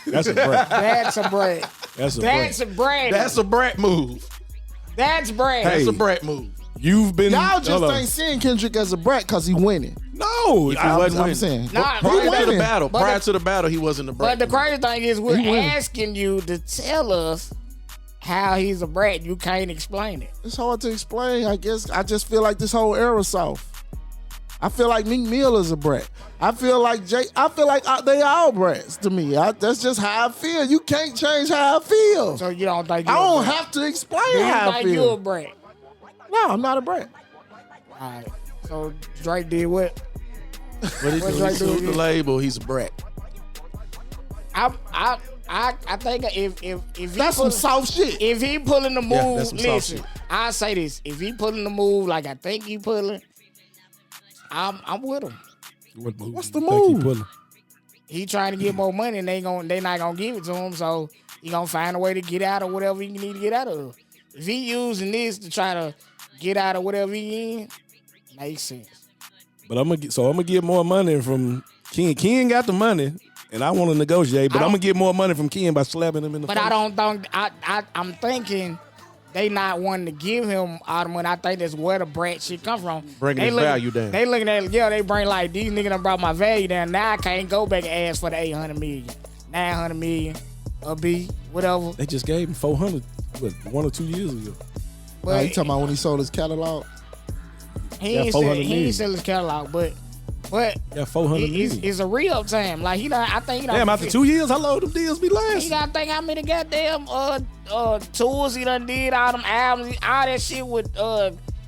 That's a brat. That's a brat. That's a That's brat. a brat. That's a brat move. That's brat. Hey. That's a brat move. You've been Y'all just hold on. ain't seeing Kendrick as a brat because he winning. No, I'm saying. Nah, He Prior to the winning. battle, But prior the- to the battle, he wasn't a brat. But the crazy thing is, we're He winning. asking you to tell us how he's a brat. You can't explain it. It's hard to explain. I guess I just feel like this whole era soft. I feel like Meek Mill is a brat. I feel like they all brats to me. That's just how I feel. You can't change how I feel. So you don't think I you're don't a brat? have to explain Do you how I think you're a feel. brat? No, I'm not a brat. All right. So Drake did what? But he What Drake sued do? the label. He's a brat. I think if he That's some soft shit. if he pulling the Yeah, move, that's some soft listen, shit. I say this: if he pulling the move like I think he pulling, I'm with him. What's the you think he move? pulling? He trying to get more money, and they not gonna give it to him, so he gonna find a way to get out of whatever he need to get out of. If he using this to try to get out of whatever he in, makes sense. But I'm gonna get more money from Ken. Ken got the money, and I want to negotiate. But I'm gonna get more money from Ken by slapping him in the But face. I don't think I'm thinking they not wanting to give him all the money. I think that's where the brat shit come from. Bringing They his looking- value down. They looking at they bring like these niggas done brought my value down. Now I can't go back and ask for the 800 million, 900 million, a B, whatever. They just gave him 400, 1 or 2 years ago. Nah, you talking about when he sold his catalog? He Yeah, ain't 400 sell, he million. ain't sell his catalog, but Got 400 million. it's a real time. Like he done, I think he done, Damn, after 2 years, how long them deals be He lasting? gotta think how many goddamn tours he done did, all them albums, all that shit with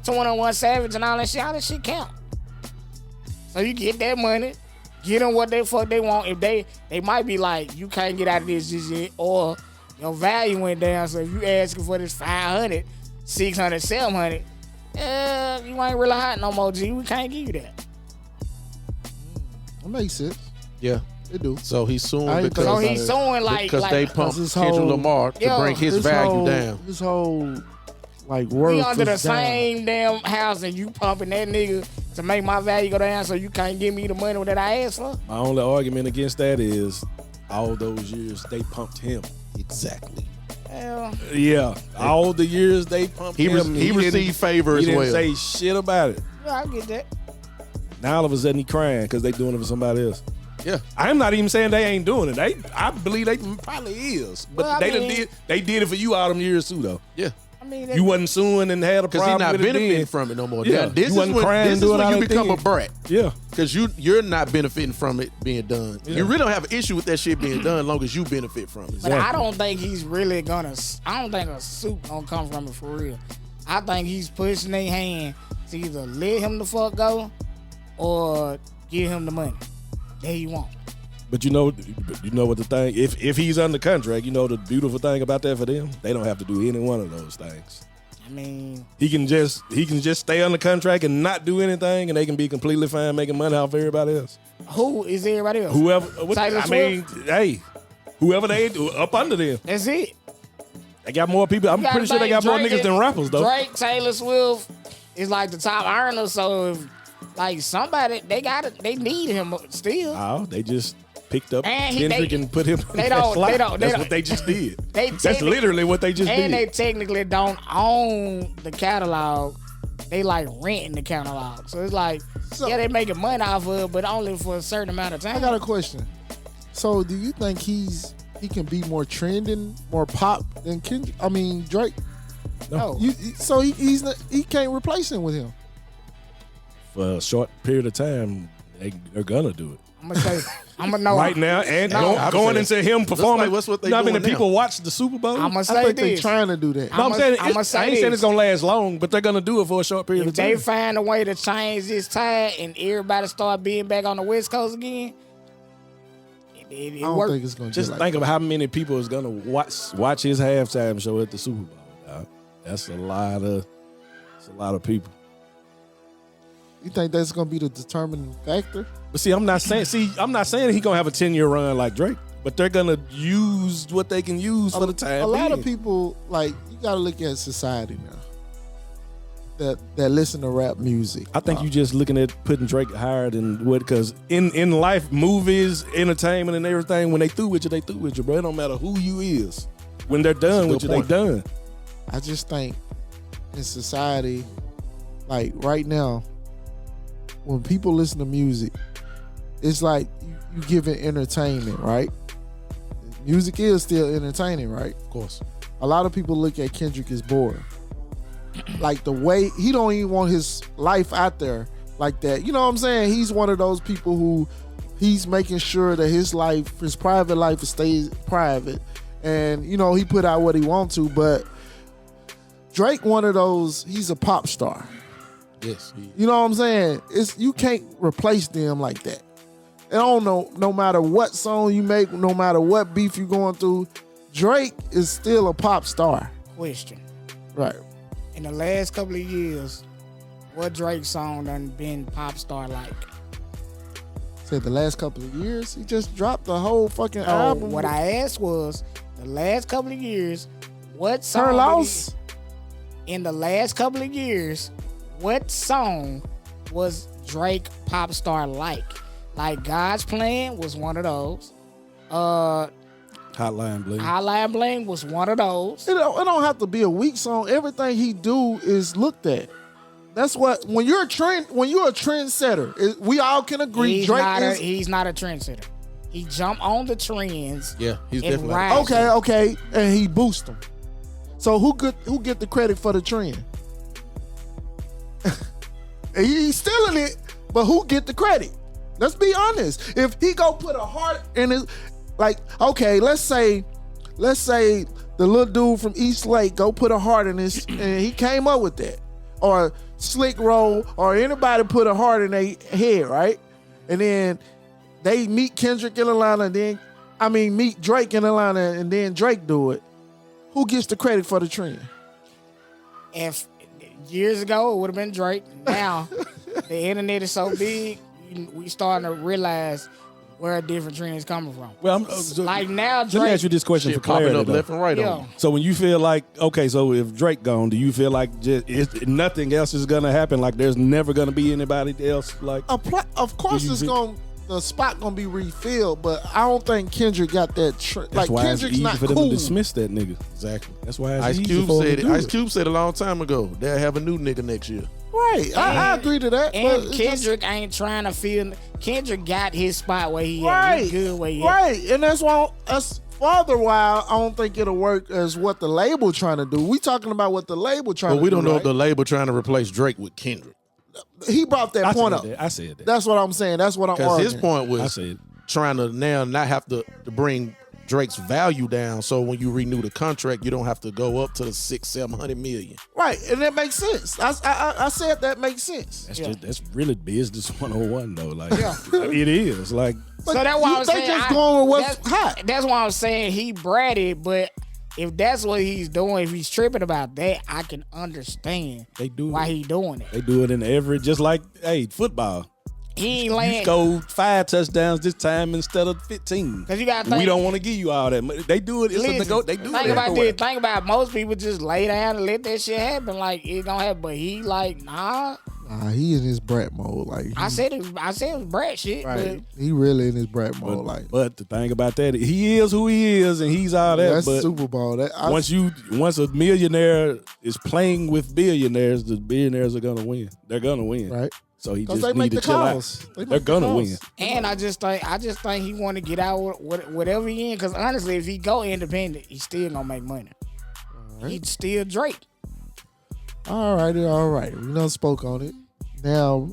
21 Savage and all that shit count. So you get that money, get them what the fuck they want. If they might be like, you can't get out of this yet, or your value went down. So if you asking for this 500, 600, 700, you ain't really hot no more, G. We can't give you that. That makes sense. Yeah. It do. So he's suing I ain't because, So think he's suing like because they like pumped this Kendrick whole- Lamar to Yo, bring his This value whole- down. This whole like world we under the same damn house and you pumping that nigga to make my value go down, so you can't give me the money that I asked for. My only argument against that is all those years they pumped him. Exactly. Well, Yeah, all the years they pumped He him. he received didn't- favor He as didn't well. say shit about it. yeah, I get that. Now all of a sudden he crying because they doing it for somebody else. Yeah. I'm not even saying they ain't doing it. I believe they probably is, but Well, I they mean- did it for you all them years too though. Yeah. I mean, You wasn't suing and had a Because problem he's not with it benefiting then. from it no more. Yeah. Now, this You is wasn't when, crying this is doing when all you that become a then. brat. Yeah, Because you're not benefiting from it being done. You really don't have an issue with that shit being done as long as you benefit from it. but I don't think he's really gonna. I don't think a suit gonna come from it for real. I think he's pushing their hand to either let him the fuck go or give him the money that he want. but you know what the thing. If he's under contract, you know the beautiful thing about that for them, they don't have to do any one of those things. I mean, He can just stay under contract and not do anything, and they can be completely fine making money off everybody else. who is everybody else? Whoever, Taylor I mean, hey, whoever they up under them, That's it. they got more people. I'm You gotta pretty sure they think got more Drake niggas than rappers though. Drake, Taylor Swift is like the top earner, so if like somebody they need him still. Oh, they just picked up And Kendrick and put him in they that don't- slot. they don't- That's they what don't- they just did. They That's technic- literally what they just And they did. technically don't own the catalog. They like renting the catalog. So it's like, So- yeah, they making money off of it, but only for a certain amount of time. I got a question. So, do you think he can be more trending, more pop than Kendrick? I mean, Drake. No. So he's not, he can't replace him with him. For a short period of time, they're gonna do it. I'm gonna say, I'm gonna know. Right now, and No, I would going say into him performing. like what's what they you know how many doing now. people watch the Super Bowl? I'm gonna I say think they're this. trying to do that. No, I'm saying I'ma I say ain't saying this. it's gonna last long, but they're gonna do it for a short period If of they time. find a way to change this tide and everybody start being back on the West Coast again, it I don't work. think it's going to Just think of how many people is gonna watch his halftime show at the Super Bowl. Dog. That's a lot of people. You think that's going to be the determining factor? But see, I'm not saying he gonna have a 10-year run like Drake, but they're gonna use what they can use for the time. A lot of being. people, like, you got to look at society now that listen to rap music. I think you just looking at putting Drake higher than what, because in life, movies, entertainment, and everything, when they through with you, bro. It don't matter who you is. When they're done with you, they done. I just think in society, like right now, when people listen to music, it's like you giving entertainment, right? Music is still entertaining, right? Of course. A lot of people look at Kendrick as boring. Like the way he don't even want his life out there like that. You know what I'm saying? He's one of those people who he's making sure that his life, his private life stays private. And, you know, he put out what he wants to, but Drake one of those, he's a pop star. Yes. You know what I'm saying? You can't replace them like that. And I don't know, no matter what song you make, no matter what beef you're going through, Drake is still a pop star. Question. Right. In the last couple of years, what Drake song done been pop star like? Said the last couple of years, he just dropped the whole fucking album. What I asked was, the last couple of years, what song? Her Loss? In the last couple of years, what song was Drake pop star like? Like God's Plan was one of those. Hotline Bling. Hotline Bling was one of those. It don't have to be a weak song. Everything he do is looked at. That's what when you're a trendsetter, we all can agree. He's not a trendsetter. He jumped on the trends. Yeah, he's and definitely. rides it. Okay, and he boost them. So who get the credit for the trend? He's stealing it, but who get the credit? Let's be honest. If he go put a heart in it, like, okay, let's say the little dude from East Lake go put a heart in this, and he came up with that. Or Slick Roll, or anybody put a heart in their head, right? And then they meet Kendrick in Atlanta, meet Drake in Atlanta, and then Drake do it. Who gets the credit for the trend? If years ago it would have been Drake. Now the internet is so big, we starting to realize where different trends coming from. Well, like now, Drake. Let me ask you this question for popping clarity. up left and right Yeah. on you. So when you feel like, okay, so if Drake gone, do you feel like nothing else is gonna happen? Like there's never gonna be anybody else? Like, Of course, the spot gonna be refilled, but I don't think Kendrick got that. that's why Kendrick's it's easy not for them cool. to dismiss that nigga. Exactly. That's why it's Ice easy Cube for them said to it. do Ice it. Cube said a long time ago they'll have a new nigga next year. Right, I agree to that. but And it's Kendrick ain't trying to feel. Kendrick got his spot where he at. right, He good where he at. right, and that's why. Farther while, I don't think it'll work as what the label trying to do. We talking about what the label trying But to do. we don't know if right? the label trying to replace Drake with Kendrick. He brought that point up. I said that. That's what I'm saying. That's what I'm Because arguing. his point I was said trying to now not have to bring Drake's value down. So when you renew the contract, you don't have to go up to the 600-700 million. Right, and that makes sense. I said that makes sense. that's really business 101 though. Like Yeah. it is. Like So that's why I was they saying. just going with what's hot. That's why I'm saying he bratted, but if that's what he's doing, if he's tripping about that, I can understand they do why it. he doing it. They do it in every, just like, hey, football. He ain't You laying. scored 5 touchdowns this time instead of 15. Because you got to think. We don't want to give you all that money. They do it. It's Listen, they do think it about everywhere. this. Think about most people just lay down and let that shit happen. Like it don't happen, but he like nah. He in his brat mode. Like I said it was brat shit. right. He really in his brat mode. Like But the thing about that, he is who he is, and he's all that. that's But Super Bowl. once a millionaire is playing with billionaires, the billionaires are gonna win. They're gonna win. right. So he 'Cause just they need make to the chill calls. out. They make They're the gonna calls. win. And I just think he want to get out with whatever he in. Because honestly, if he go independent, he still gonna make money. He'd still Drake. All right. We done spoke on it. Now,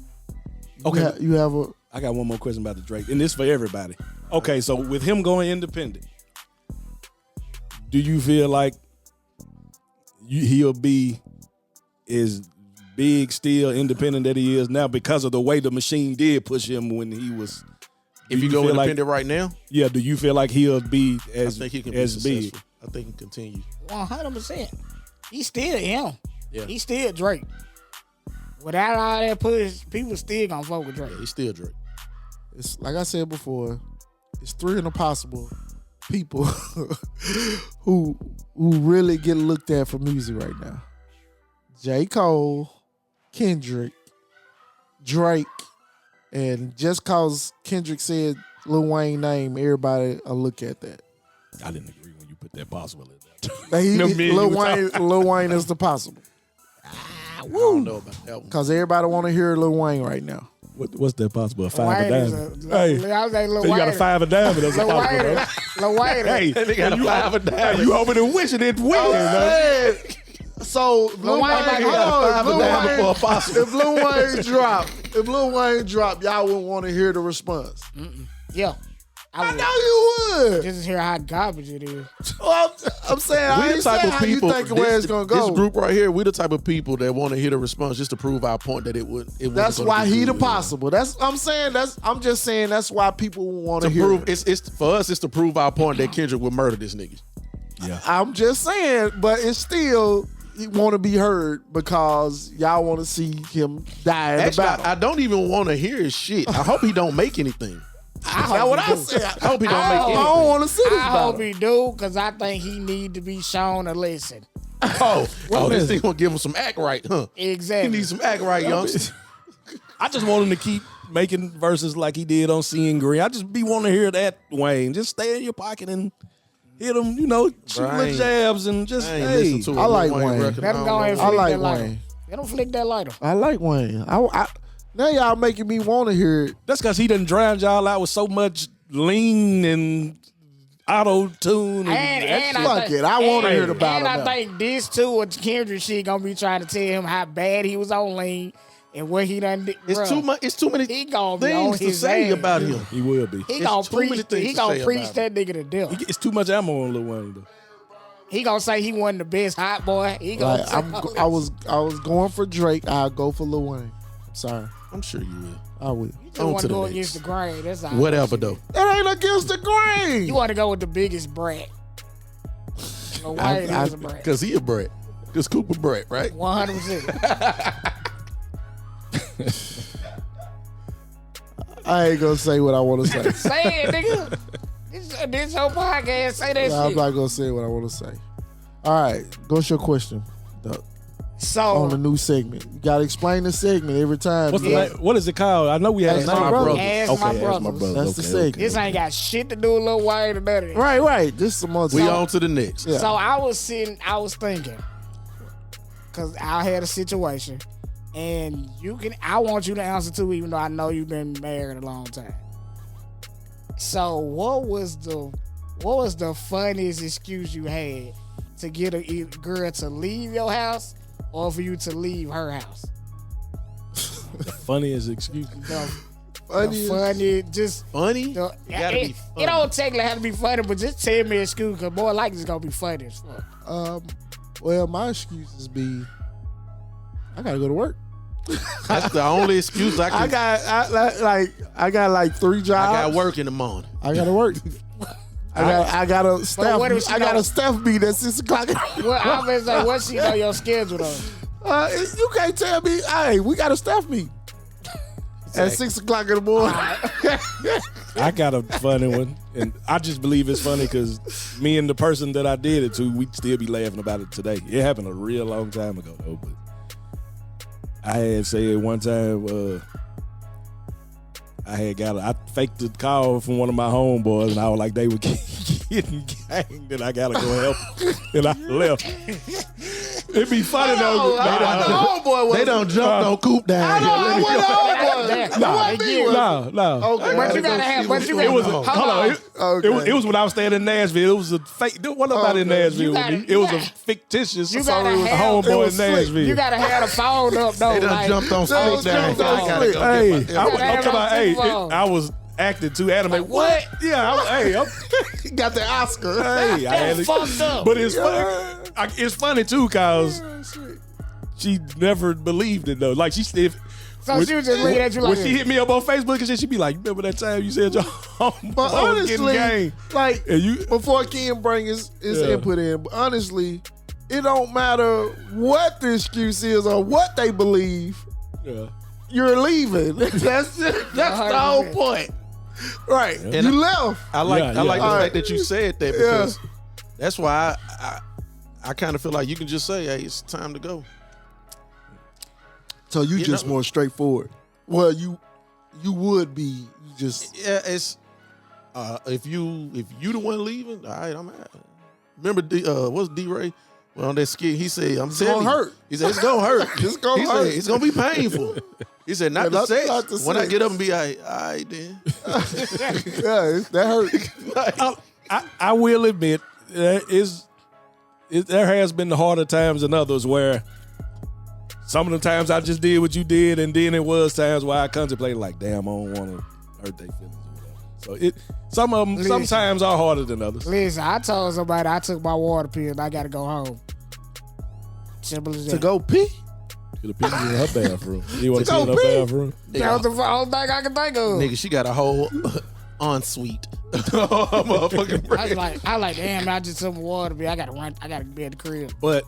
Okay. you have a. I got one more question about the Drake, and this for everybody. Okay, so with him going independent, do you feel like he'll be as big still independent that he is now because of the way the machine did push him when he was? If you do go feel independent right now, yeah, do you feel like he'll be I as think he can be as big? successful. I think he can continue. 100%. He's still him. Yeah. He's still Drake. Without all that push, people still gonna fuck with Drake. Yeah, he's still Drake. It's like I said before. It's 3 impossible people who really get looked at for music right now. J. Cole, Kendrick, Drake, and just cause Kendrick said Lil Wayne name, everybody will look at that. I didn't agree when you put that possible in there. Like No, man, you Lil was Wayne is the possible. I don't know about that one. Because everybody want to hear Lil Wayne right now. What's that possible? A five Wayne a is dime? Hey, I was like, Lil So you got a Wayne. 5 a dime, but that's Lil possible, Wayne. bro. Lil Wayne. Hey, They got a you 5 a dime. You hoping and wishing it win, man. So Lil Wayne, Wayne hold got on, Lil $5 for a possum. If Lil Wayne drop, y'all wouldn't want to hear the response. Yeah. I know you would. Just hear how garbage it is. Well, I'm saying, I We the ain't type saying of how people. you think where it's gonna go. This group right here, we the type of people that want to hear the response just to prove our point that it would. That's why he the possible. That's I'm saying. I'm just saying that's why people want to To hear. prove it. it's for us. It's to prove our point that Kendrick would murder this nigga. Yeah. I'm just saying, but it's still want to be heard because y'all want to see him die in the Actually, battle. I don't even want to hear his shit. I hope he don't make anything. That's what I said. I hope he don't make I anything. don't want to see this I battle. hope he do, because I think he need to be shown a lesson. This thing gonna give him some act right, huh? He Exactly. needs some act right, youngster. I just want him to keep making verses like he did on Seeing Green. I just be wanting to hear that, Wayne. Just stay in your pocket and hit him, shoot Right. little jabs and just, I ain't hey. listen to a I like Lil Wayne. record. Let him I go don't ahead and know. I flick like that lighter. Wayne. Let him flick that lighter. I like Wayne. Now y'all making me want to hear it. That's because he done drowned y'all out with so much lean and auto-tune. And Fuck it. I want to hear the battle And now. I think this too, what Kendrick shit gonna be trying to tell him how bad he was on lean and what he done did. It's Bruh, too much. It's too many He gonna be on things to his say ass. about him. He will be. He It's gonna too many preach. things He to gonna say preach about that nigga to death. It's too much ammo on Lil Wayne, though. He gonna say he wasn't the best hot boy. He gonna Like, say I was going for Drake. I'll go for Lil Wayne. I'm sorry. I'm sure you will. I will. You just on want to to the go next. against the grain. That's all. Whatever though. That ain't against the grain. You want to go with the biggest brat. Lil Wayne is a brat. Cause he a brat. Cause Cooper brat, right? 100%. I ain't gonna say what I want to say. Say it, nigga. This whole podcast. Say that I'm shit. not gonna say what I want to say. All right, what's your question? On the So new segment, you gotta explain the segment every time. What's the Yeah. name? What is it called? I know we had a Ask name. My Brothers. Ask Okay, My Ask Brothers. My Brothers. That's the Okay, segment. this ain't got shit to do with Lil Wayne or none of that. Right. Just some other. We on to the next. Yeah. So I was thinking, because I had a situation, and I want you to answer too, even though I know you've been married a long time. So what was the funniest excuse you had to get a girl to leave your house or for you to leave her house? The funniest excuse. The Funniest- funny, just Funny? the, You gotta be it funny. don't technically have to be funny, but just tell me an excuse, because more likely it's gonna be funny as fuck. Well, my excuses be, I gotta go to work. That's the only excuse I can. I got like 3 jobs. I got work in the morning. I gotta work. I got a staff. what if she I got don't- a staff meeting at 6 o'clock. Well, I'm just like, what she know your schedule though? You can't tell me. Hey, we got a staff meeting at 6 o'clock in the morning. I got a funny one, and I just believe it's funny because me and the person that I did it to, we'd still be laughing about it today. It happened a real long time ago, though. But I had said one time, I faked a call from one of my homeboys, and I was like, they were getting ganged, and I gotta go help, and I left. It'd be funny though. They don't jump on Coop down here. Let me go. No. But you gotta have. But you It was gotta. hold on. Okay. It was when I was staying in Nashville. It was a fake. There wasn't nobody in Nashville with me. It was a fictitious You gotta have- homeboy it in was slick. Nashville. You gotta have the phone up though. They done Like, jumped on Slick down here. I gotta go Hey, get my- I'm gotta have talking about. no Hey, Super Bowl. I was acting too animated. What? Yeah. I'm got the Oscar. hey, I had that's to, fucked up. but it's funny. It's funny too, cause she never believed it though. Like she still. So she was just looking at you like when she this. hit me up on Facebook and shit, she be like, "Remember that time you said your homeboy But was getting honestly, gang?" like And you- before Ken bring his Yeah. input in, but honestly, it don't matter what the excuse is or what they believe. Yeah. You're leaving. That's the whole point, right? And You left. I like Yeah, I like yeah. the fact that you said that because that's why I kind of feel like you can just say, "Hey, it's time to go." So you You just know- more straightforward. Well, you would be. You just Yeah, it's if you the one leaving, all right, I'm out. Remember what's D-Ray? Well, on that skit, he said, "I'm It's telling gonna you." hurt. He said, "It's gonna hurt. It's gonna he hurt. Said, it's gonna be painful." He said, "Not the sex. not the When I sex. get up and be like, all right, then." Yeah, that hurt. I will admit, there has been the harder times than others where some of the times I just did what you did, and then it was times where I contemplated like, damn, I don't want to hurt their feelings or whatever. So some of them sometimes are harder than others. Listen, I told somebody I took my water pill and I got to go home. Simple as that. To go pee? Could have peed in her bathroom. You want to To see in go her pee? bathroom? That was the only thing I could think of. Nigga, she got a whole ensuite. Motherfucking I like, damn, I just took my water pill. I got to run. I got to be at the crib. But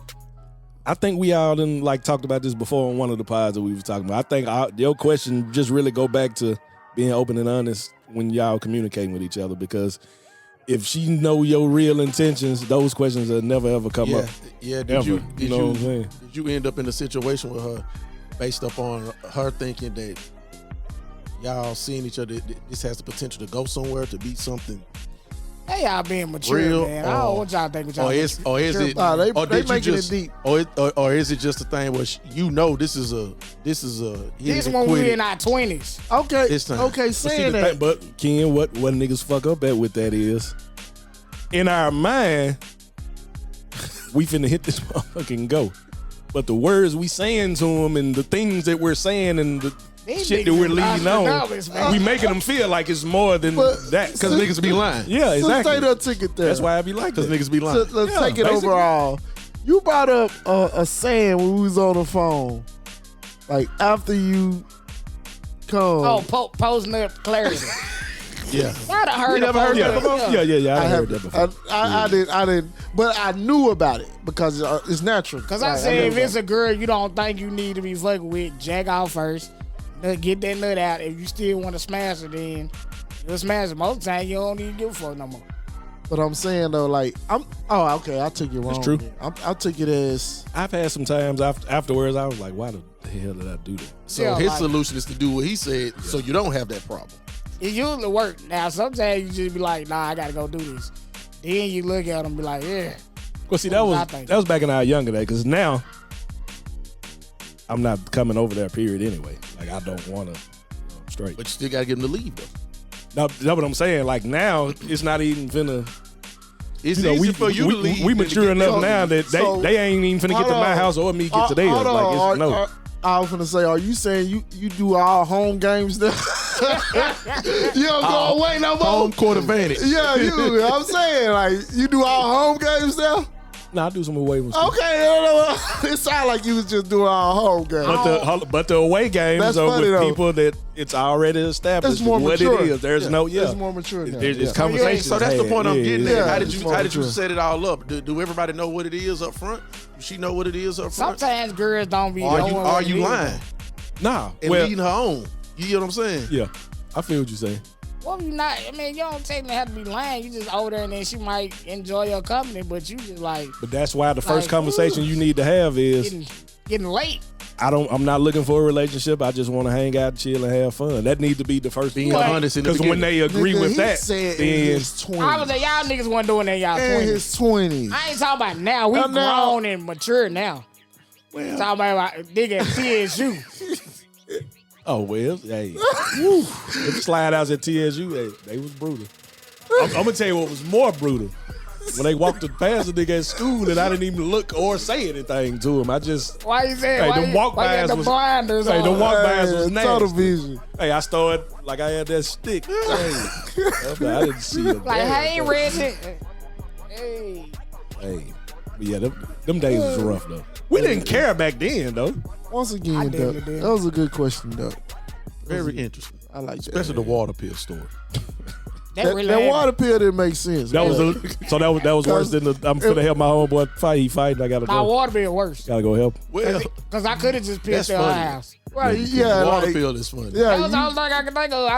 I think we all done like talked about this before on one of the pods that we was talking about. I think your question just really go back to being open and honest when y'all communicating with each other, because if she know your real intentions, those questions will never ever come up. Yeah, Did you know what I'm saying? did you end up in a situation with her based upon her thinking that y'all seeing each other, this has the potential to go somewhere, to be something? Hey, y'all being mature, Real, man. I don't know what y'all think with y'all. Or is it? Nah, they did you making just, it deep. Or is it just a thing where you know this is a This when we in our 20s. Okay, This time. okay, But see, saying the that. thing, but Ken, what niggas fuck up at with that is, in our mind, we finna hit this motherfucker and go. But the words we saying to them and the things that we're saying and the These shit that niggas we're is leading on, Nostradamus, man. we making them feel like it's more than But- that. Because niggas be lying. Yeah, Since exactly. they done took it there. That's why I be like Because that. niggas be lying. So let's Yeah, take it basically. overall. You brought up a saying when we was on the phone. Like, after you come. Oh, posing up clarity. Yeah. I'd have heard You never heard that before? Yeah. I I heard have, that before. I didn't, but I knew about it because it's natural. Because I said, if it's a girl you don't think you need to be fucking with, jack off first. Get that nut out. If you still want to smash her, then you'll smash her. Most of the time, you don't even give a fuck no more. But I'm saying though, like okay, I took it wrong. true. I took it as I've had some times afterwards I was like, why the hell did I do that? So Yeah, his like- solution is to do what he said, so you don't have that problem. It usually work. Now, sometimes you just be like, nah, I got to go do this. Then you look at them and be like, yeah. Well, see, What was I that thinking? was back in our younger day, because now I'm not coming over there, period, anyway. Like, I don't want to, I'm straight. But you still got to get him to leave, though. That's what I'm saying. Like, now it's not even finna. It's You know, easier we, for you we, to leave. we than to mature get enough them. now that they ain't even finna get to Hold my on. house or me get to theirs. hold on. Like, it's no. I was gonna say, are you saying you do all home games now? You don't go away no more. Home court advantage. Yeah, I'm saying, like, you do all home games now. Nah, I do some away ones. Okay, it sounded like you was just doing all home games. But the away games That's are funny, with though. people that it's already established That's more what mature. it is. There's no It's more mature now. It's Yeah. conversations. So that's the had. point I'm getting yeah. at. It's How did you more set it all up? Do everybody know what it is up front? Does she know what it is up front? Sometimes girls don't be Are knowing you what it is. lying Nah. and Well, leading her on? You get what I'm saying? yeah. I feel what you're saying. Well, you not. I mean, you don't technically have to be lying. You just over there and then she might enjoy your company, but you just like But that's why the first Like, conversation you need to have is getting late. I'm not looking for a relationship. I just want to hang out, chill, and have fun. That needs to be the first Being What? honest in the Because when beginning. they agree Nigga, with he that, said in then his 20s. I was like, y'all niggas wasn't doing that in y'all in 20s. his 20s. I ain't talking about now. We Now- grown and mature now. well, Talking about nigga at TSU. oh well, hey, woo. If the slide outs at TSU, they was brutal. I'm gonna tell you what was more brutal. When they walked past the nigga at school and I didn't even look or say anything to him. I just, Why you saying? Hey, why them you, walk why you bys had the was- blinders hey, on? them walk bys was Total nasty. vision. Hey, I started like I had that stick. Hey, I didn't see him. Like, hey, Reggie. Hey. Hey, but yeah, them days was rough though. We didn't care back then though. Once I again, did, Doug, I did. that was a good question, Doug. Very interesting. I like that. Especially the water pill story. That really That happened. water pill didn't make sense. That was man. that was worse than the. I'm finna help my homeboy fight. He fighting. I gotta My go. water bill worse. Gotta go help. Well, Because I could have just That's pissed at her funny. house. right. Yeah, water like, pill is funny. That yeah. was the only thing I could think of.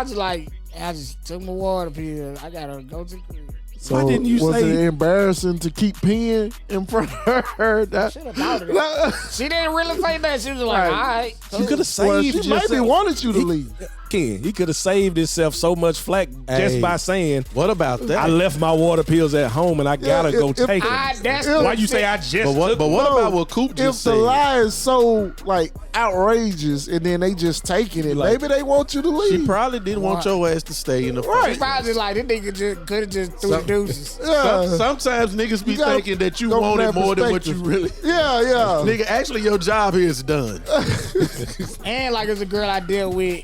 I just took my water pill. I gotta go to the crib. So Why didn't you was say- it embarrassing to keep peeing in front of her? That, Should have thought of that. She didn't really say that. She was like, Right. all right. You could have well, saved she maybe yourself. wanted you to leave. Ken. He could have saved himself so much flack just by saying, What about that? I left my water pills at home and I gotta go take them. That's Why you say I just But took what them? about what Coop If just the said? lie is so like outrageous and then they just taking it, Like- maybe they want you to leave. She probably didn't want your ass to stay in the Right. He probably like this nigga just could have just threw the deuces. Yeah. Sometimes niggas be You gotta thinking that you go from want it that more than what you perspective. really. Yeah. Nigga, actually, your job here is done. And like it's a girl I dealt with,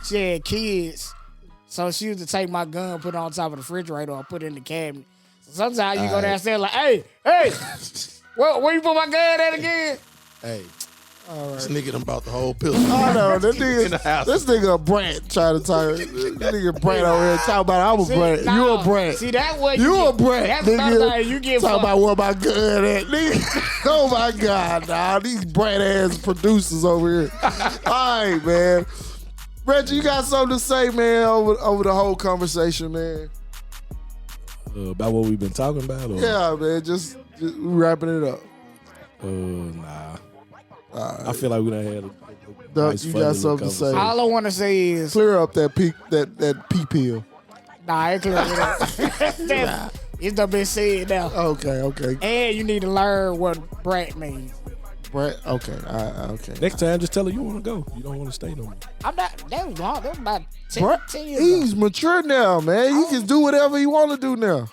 she had kids, so she used to take my gun, put it on top of the refrigerator, or put it in the cabinet. So sometimes you go downstairs like, hey, where you put my gun at again? Hey, this nigga done bought the whole pillow. I know that in the nigga. house. This nigga a brat trying to talk. This nigga brat over here talking about I'm a brat. You a brat. See that way You a brat, That's another nigga. thing you get Talking fucked. about where my gun at, nigga. Oh my God, dawg. These brat ass producers over here. All right, man. Reggie, you got something to say, man, over the whole conversation, man? About what we've been talking about? Or? Yeah, man. Just wrapping it up. Nah. I feel like we done had a Doug, nice you fun got little something to say? conversation. All I want to say is, Clear up that pee pill. nah, I ain't clear it up. It's done been said now. Okay. And you need to learn what brat means. Brat. Okay. Okay. Next time, just tell her you want to go. You don't want to stay no more. I'm not. That was long. That was about 10 Brat, years ago. he's mature now, man. He can do whatever he want to do now.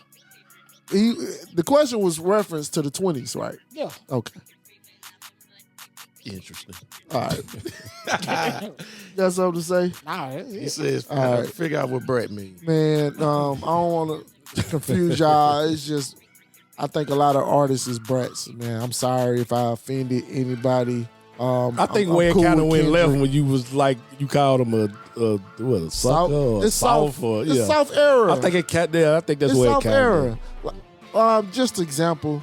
The question was reference to the 20s, right? Yeah. Okay. Interesting. All right. Got something to say? Nah, He says, All right. figure out what Brett means. Man, I don't want to confuse y'all. It's just, I think a lot of artists is brats, man. I'm sorry if I offended anybody. I think I'm where cool it kind of with went left Kendrick. when you was like, you called him a sucker or It's soft or It's South era. I think it cat there. I think that's It's where South it era. came. Just example.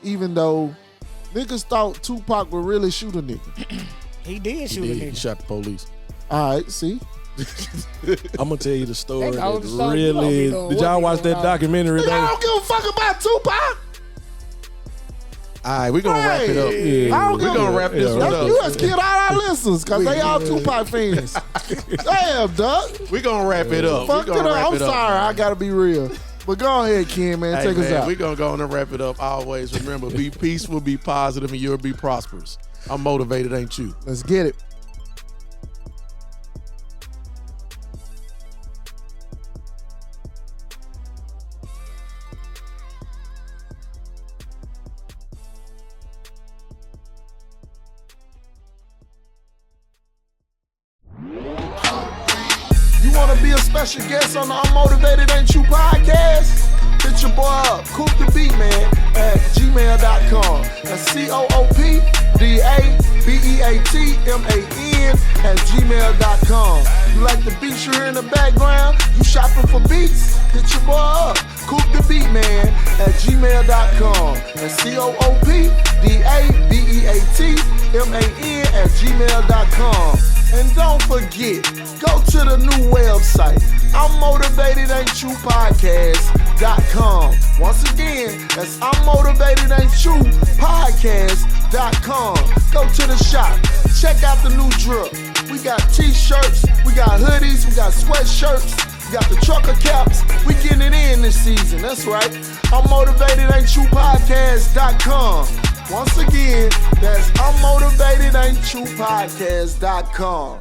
Even though niggas thought Tupac would really shoot a nigga. he did shoot a He nigga. shot the police. All right, see. I'm gonna tell you the story. That goes That to show you don't really. be knowing Did what y'all be watch going that on. documentary? I though? don't give a fuck about Tupac. All right, we're going to wrap it up. Hey, I don't We're give going to a- wrap this one You up. just killed all our listeners because they all Tupac fans. Damn, Doug. We're going to wrap it up. Fuck We're it going to up. wrap I'm it up. sorry. I got to be real. But go ahead, Ken, man. Hey, Take us man, out. we're going to go on and wrap it up. Always remember, be peaceful, be positive, and you'll be prosperous. I'm motivated, ain't you? Let's get it. You want to be a special guest on the Unmotivated Ain't You podcast? Hit your boy up, Coop the Beat Man at gmail.com. That's CoopDabeatman at gmail.com. You like the beats you hear in the background? You shopping for beats? Hit your boy up, Coop the Beat Man at gmail.com. That's CoopDabeatman at gmail.com. And don't forget, go to the new website, I'mMotivatedAintYouPodcast.com. Once again, that's I'mMotivatedAintYouPodcast.com. Go to the shop, check out the new drip. We got t-shirts, we got hoodies, we got sweatshirts, we got the trucker caps. We getting it in this season, that's right. I'mMotivatedAintYouPodcast.com. Once again, that's I'mMotivatedAintYouPodcast.com.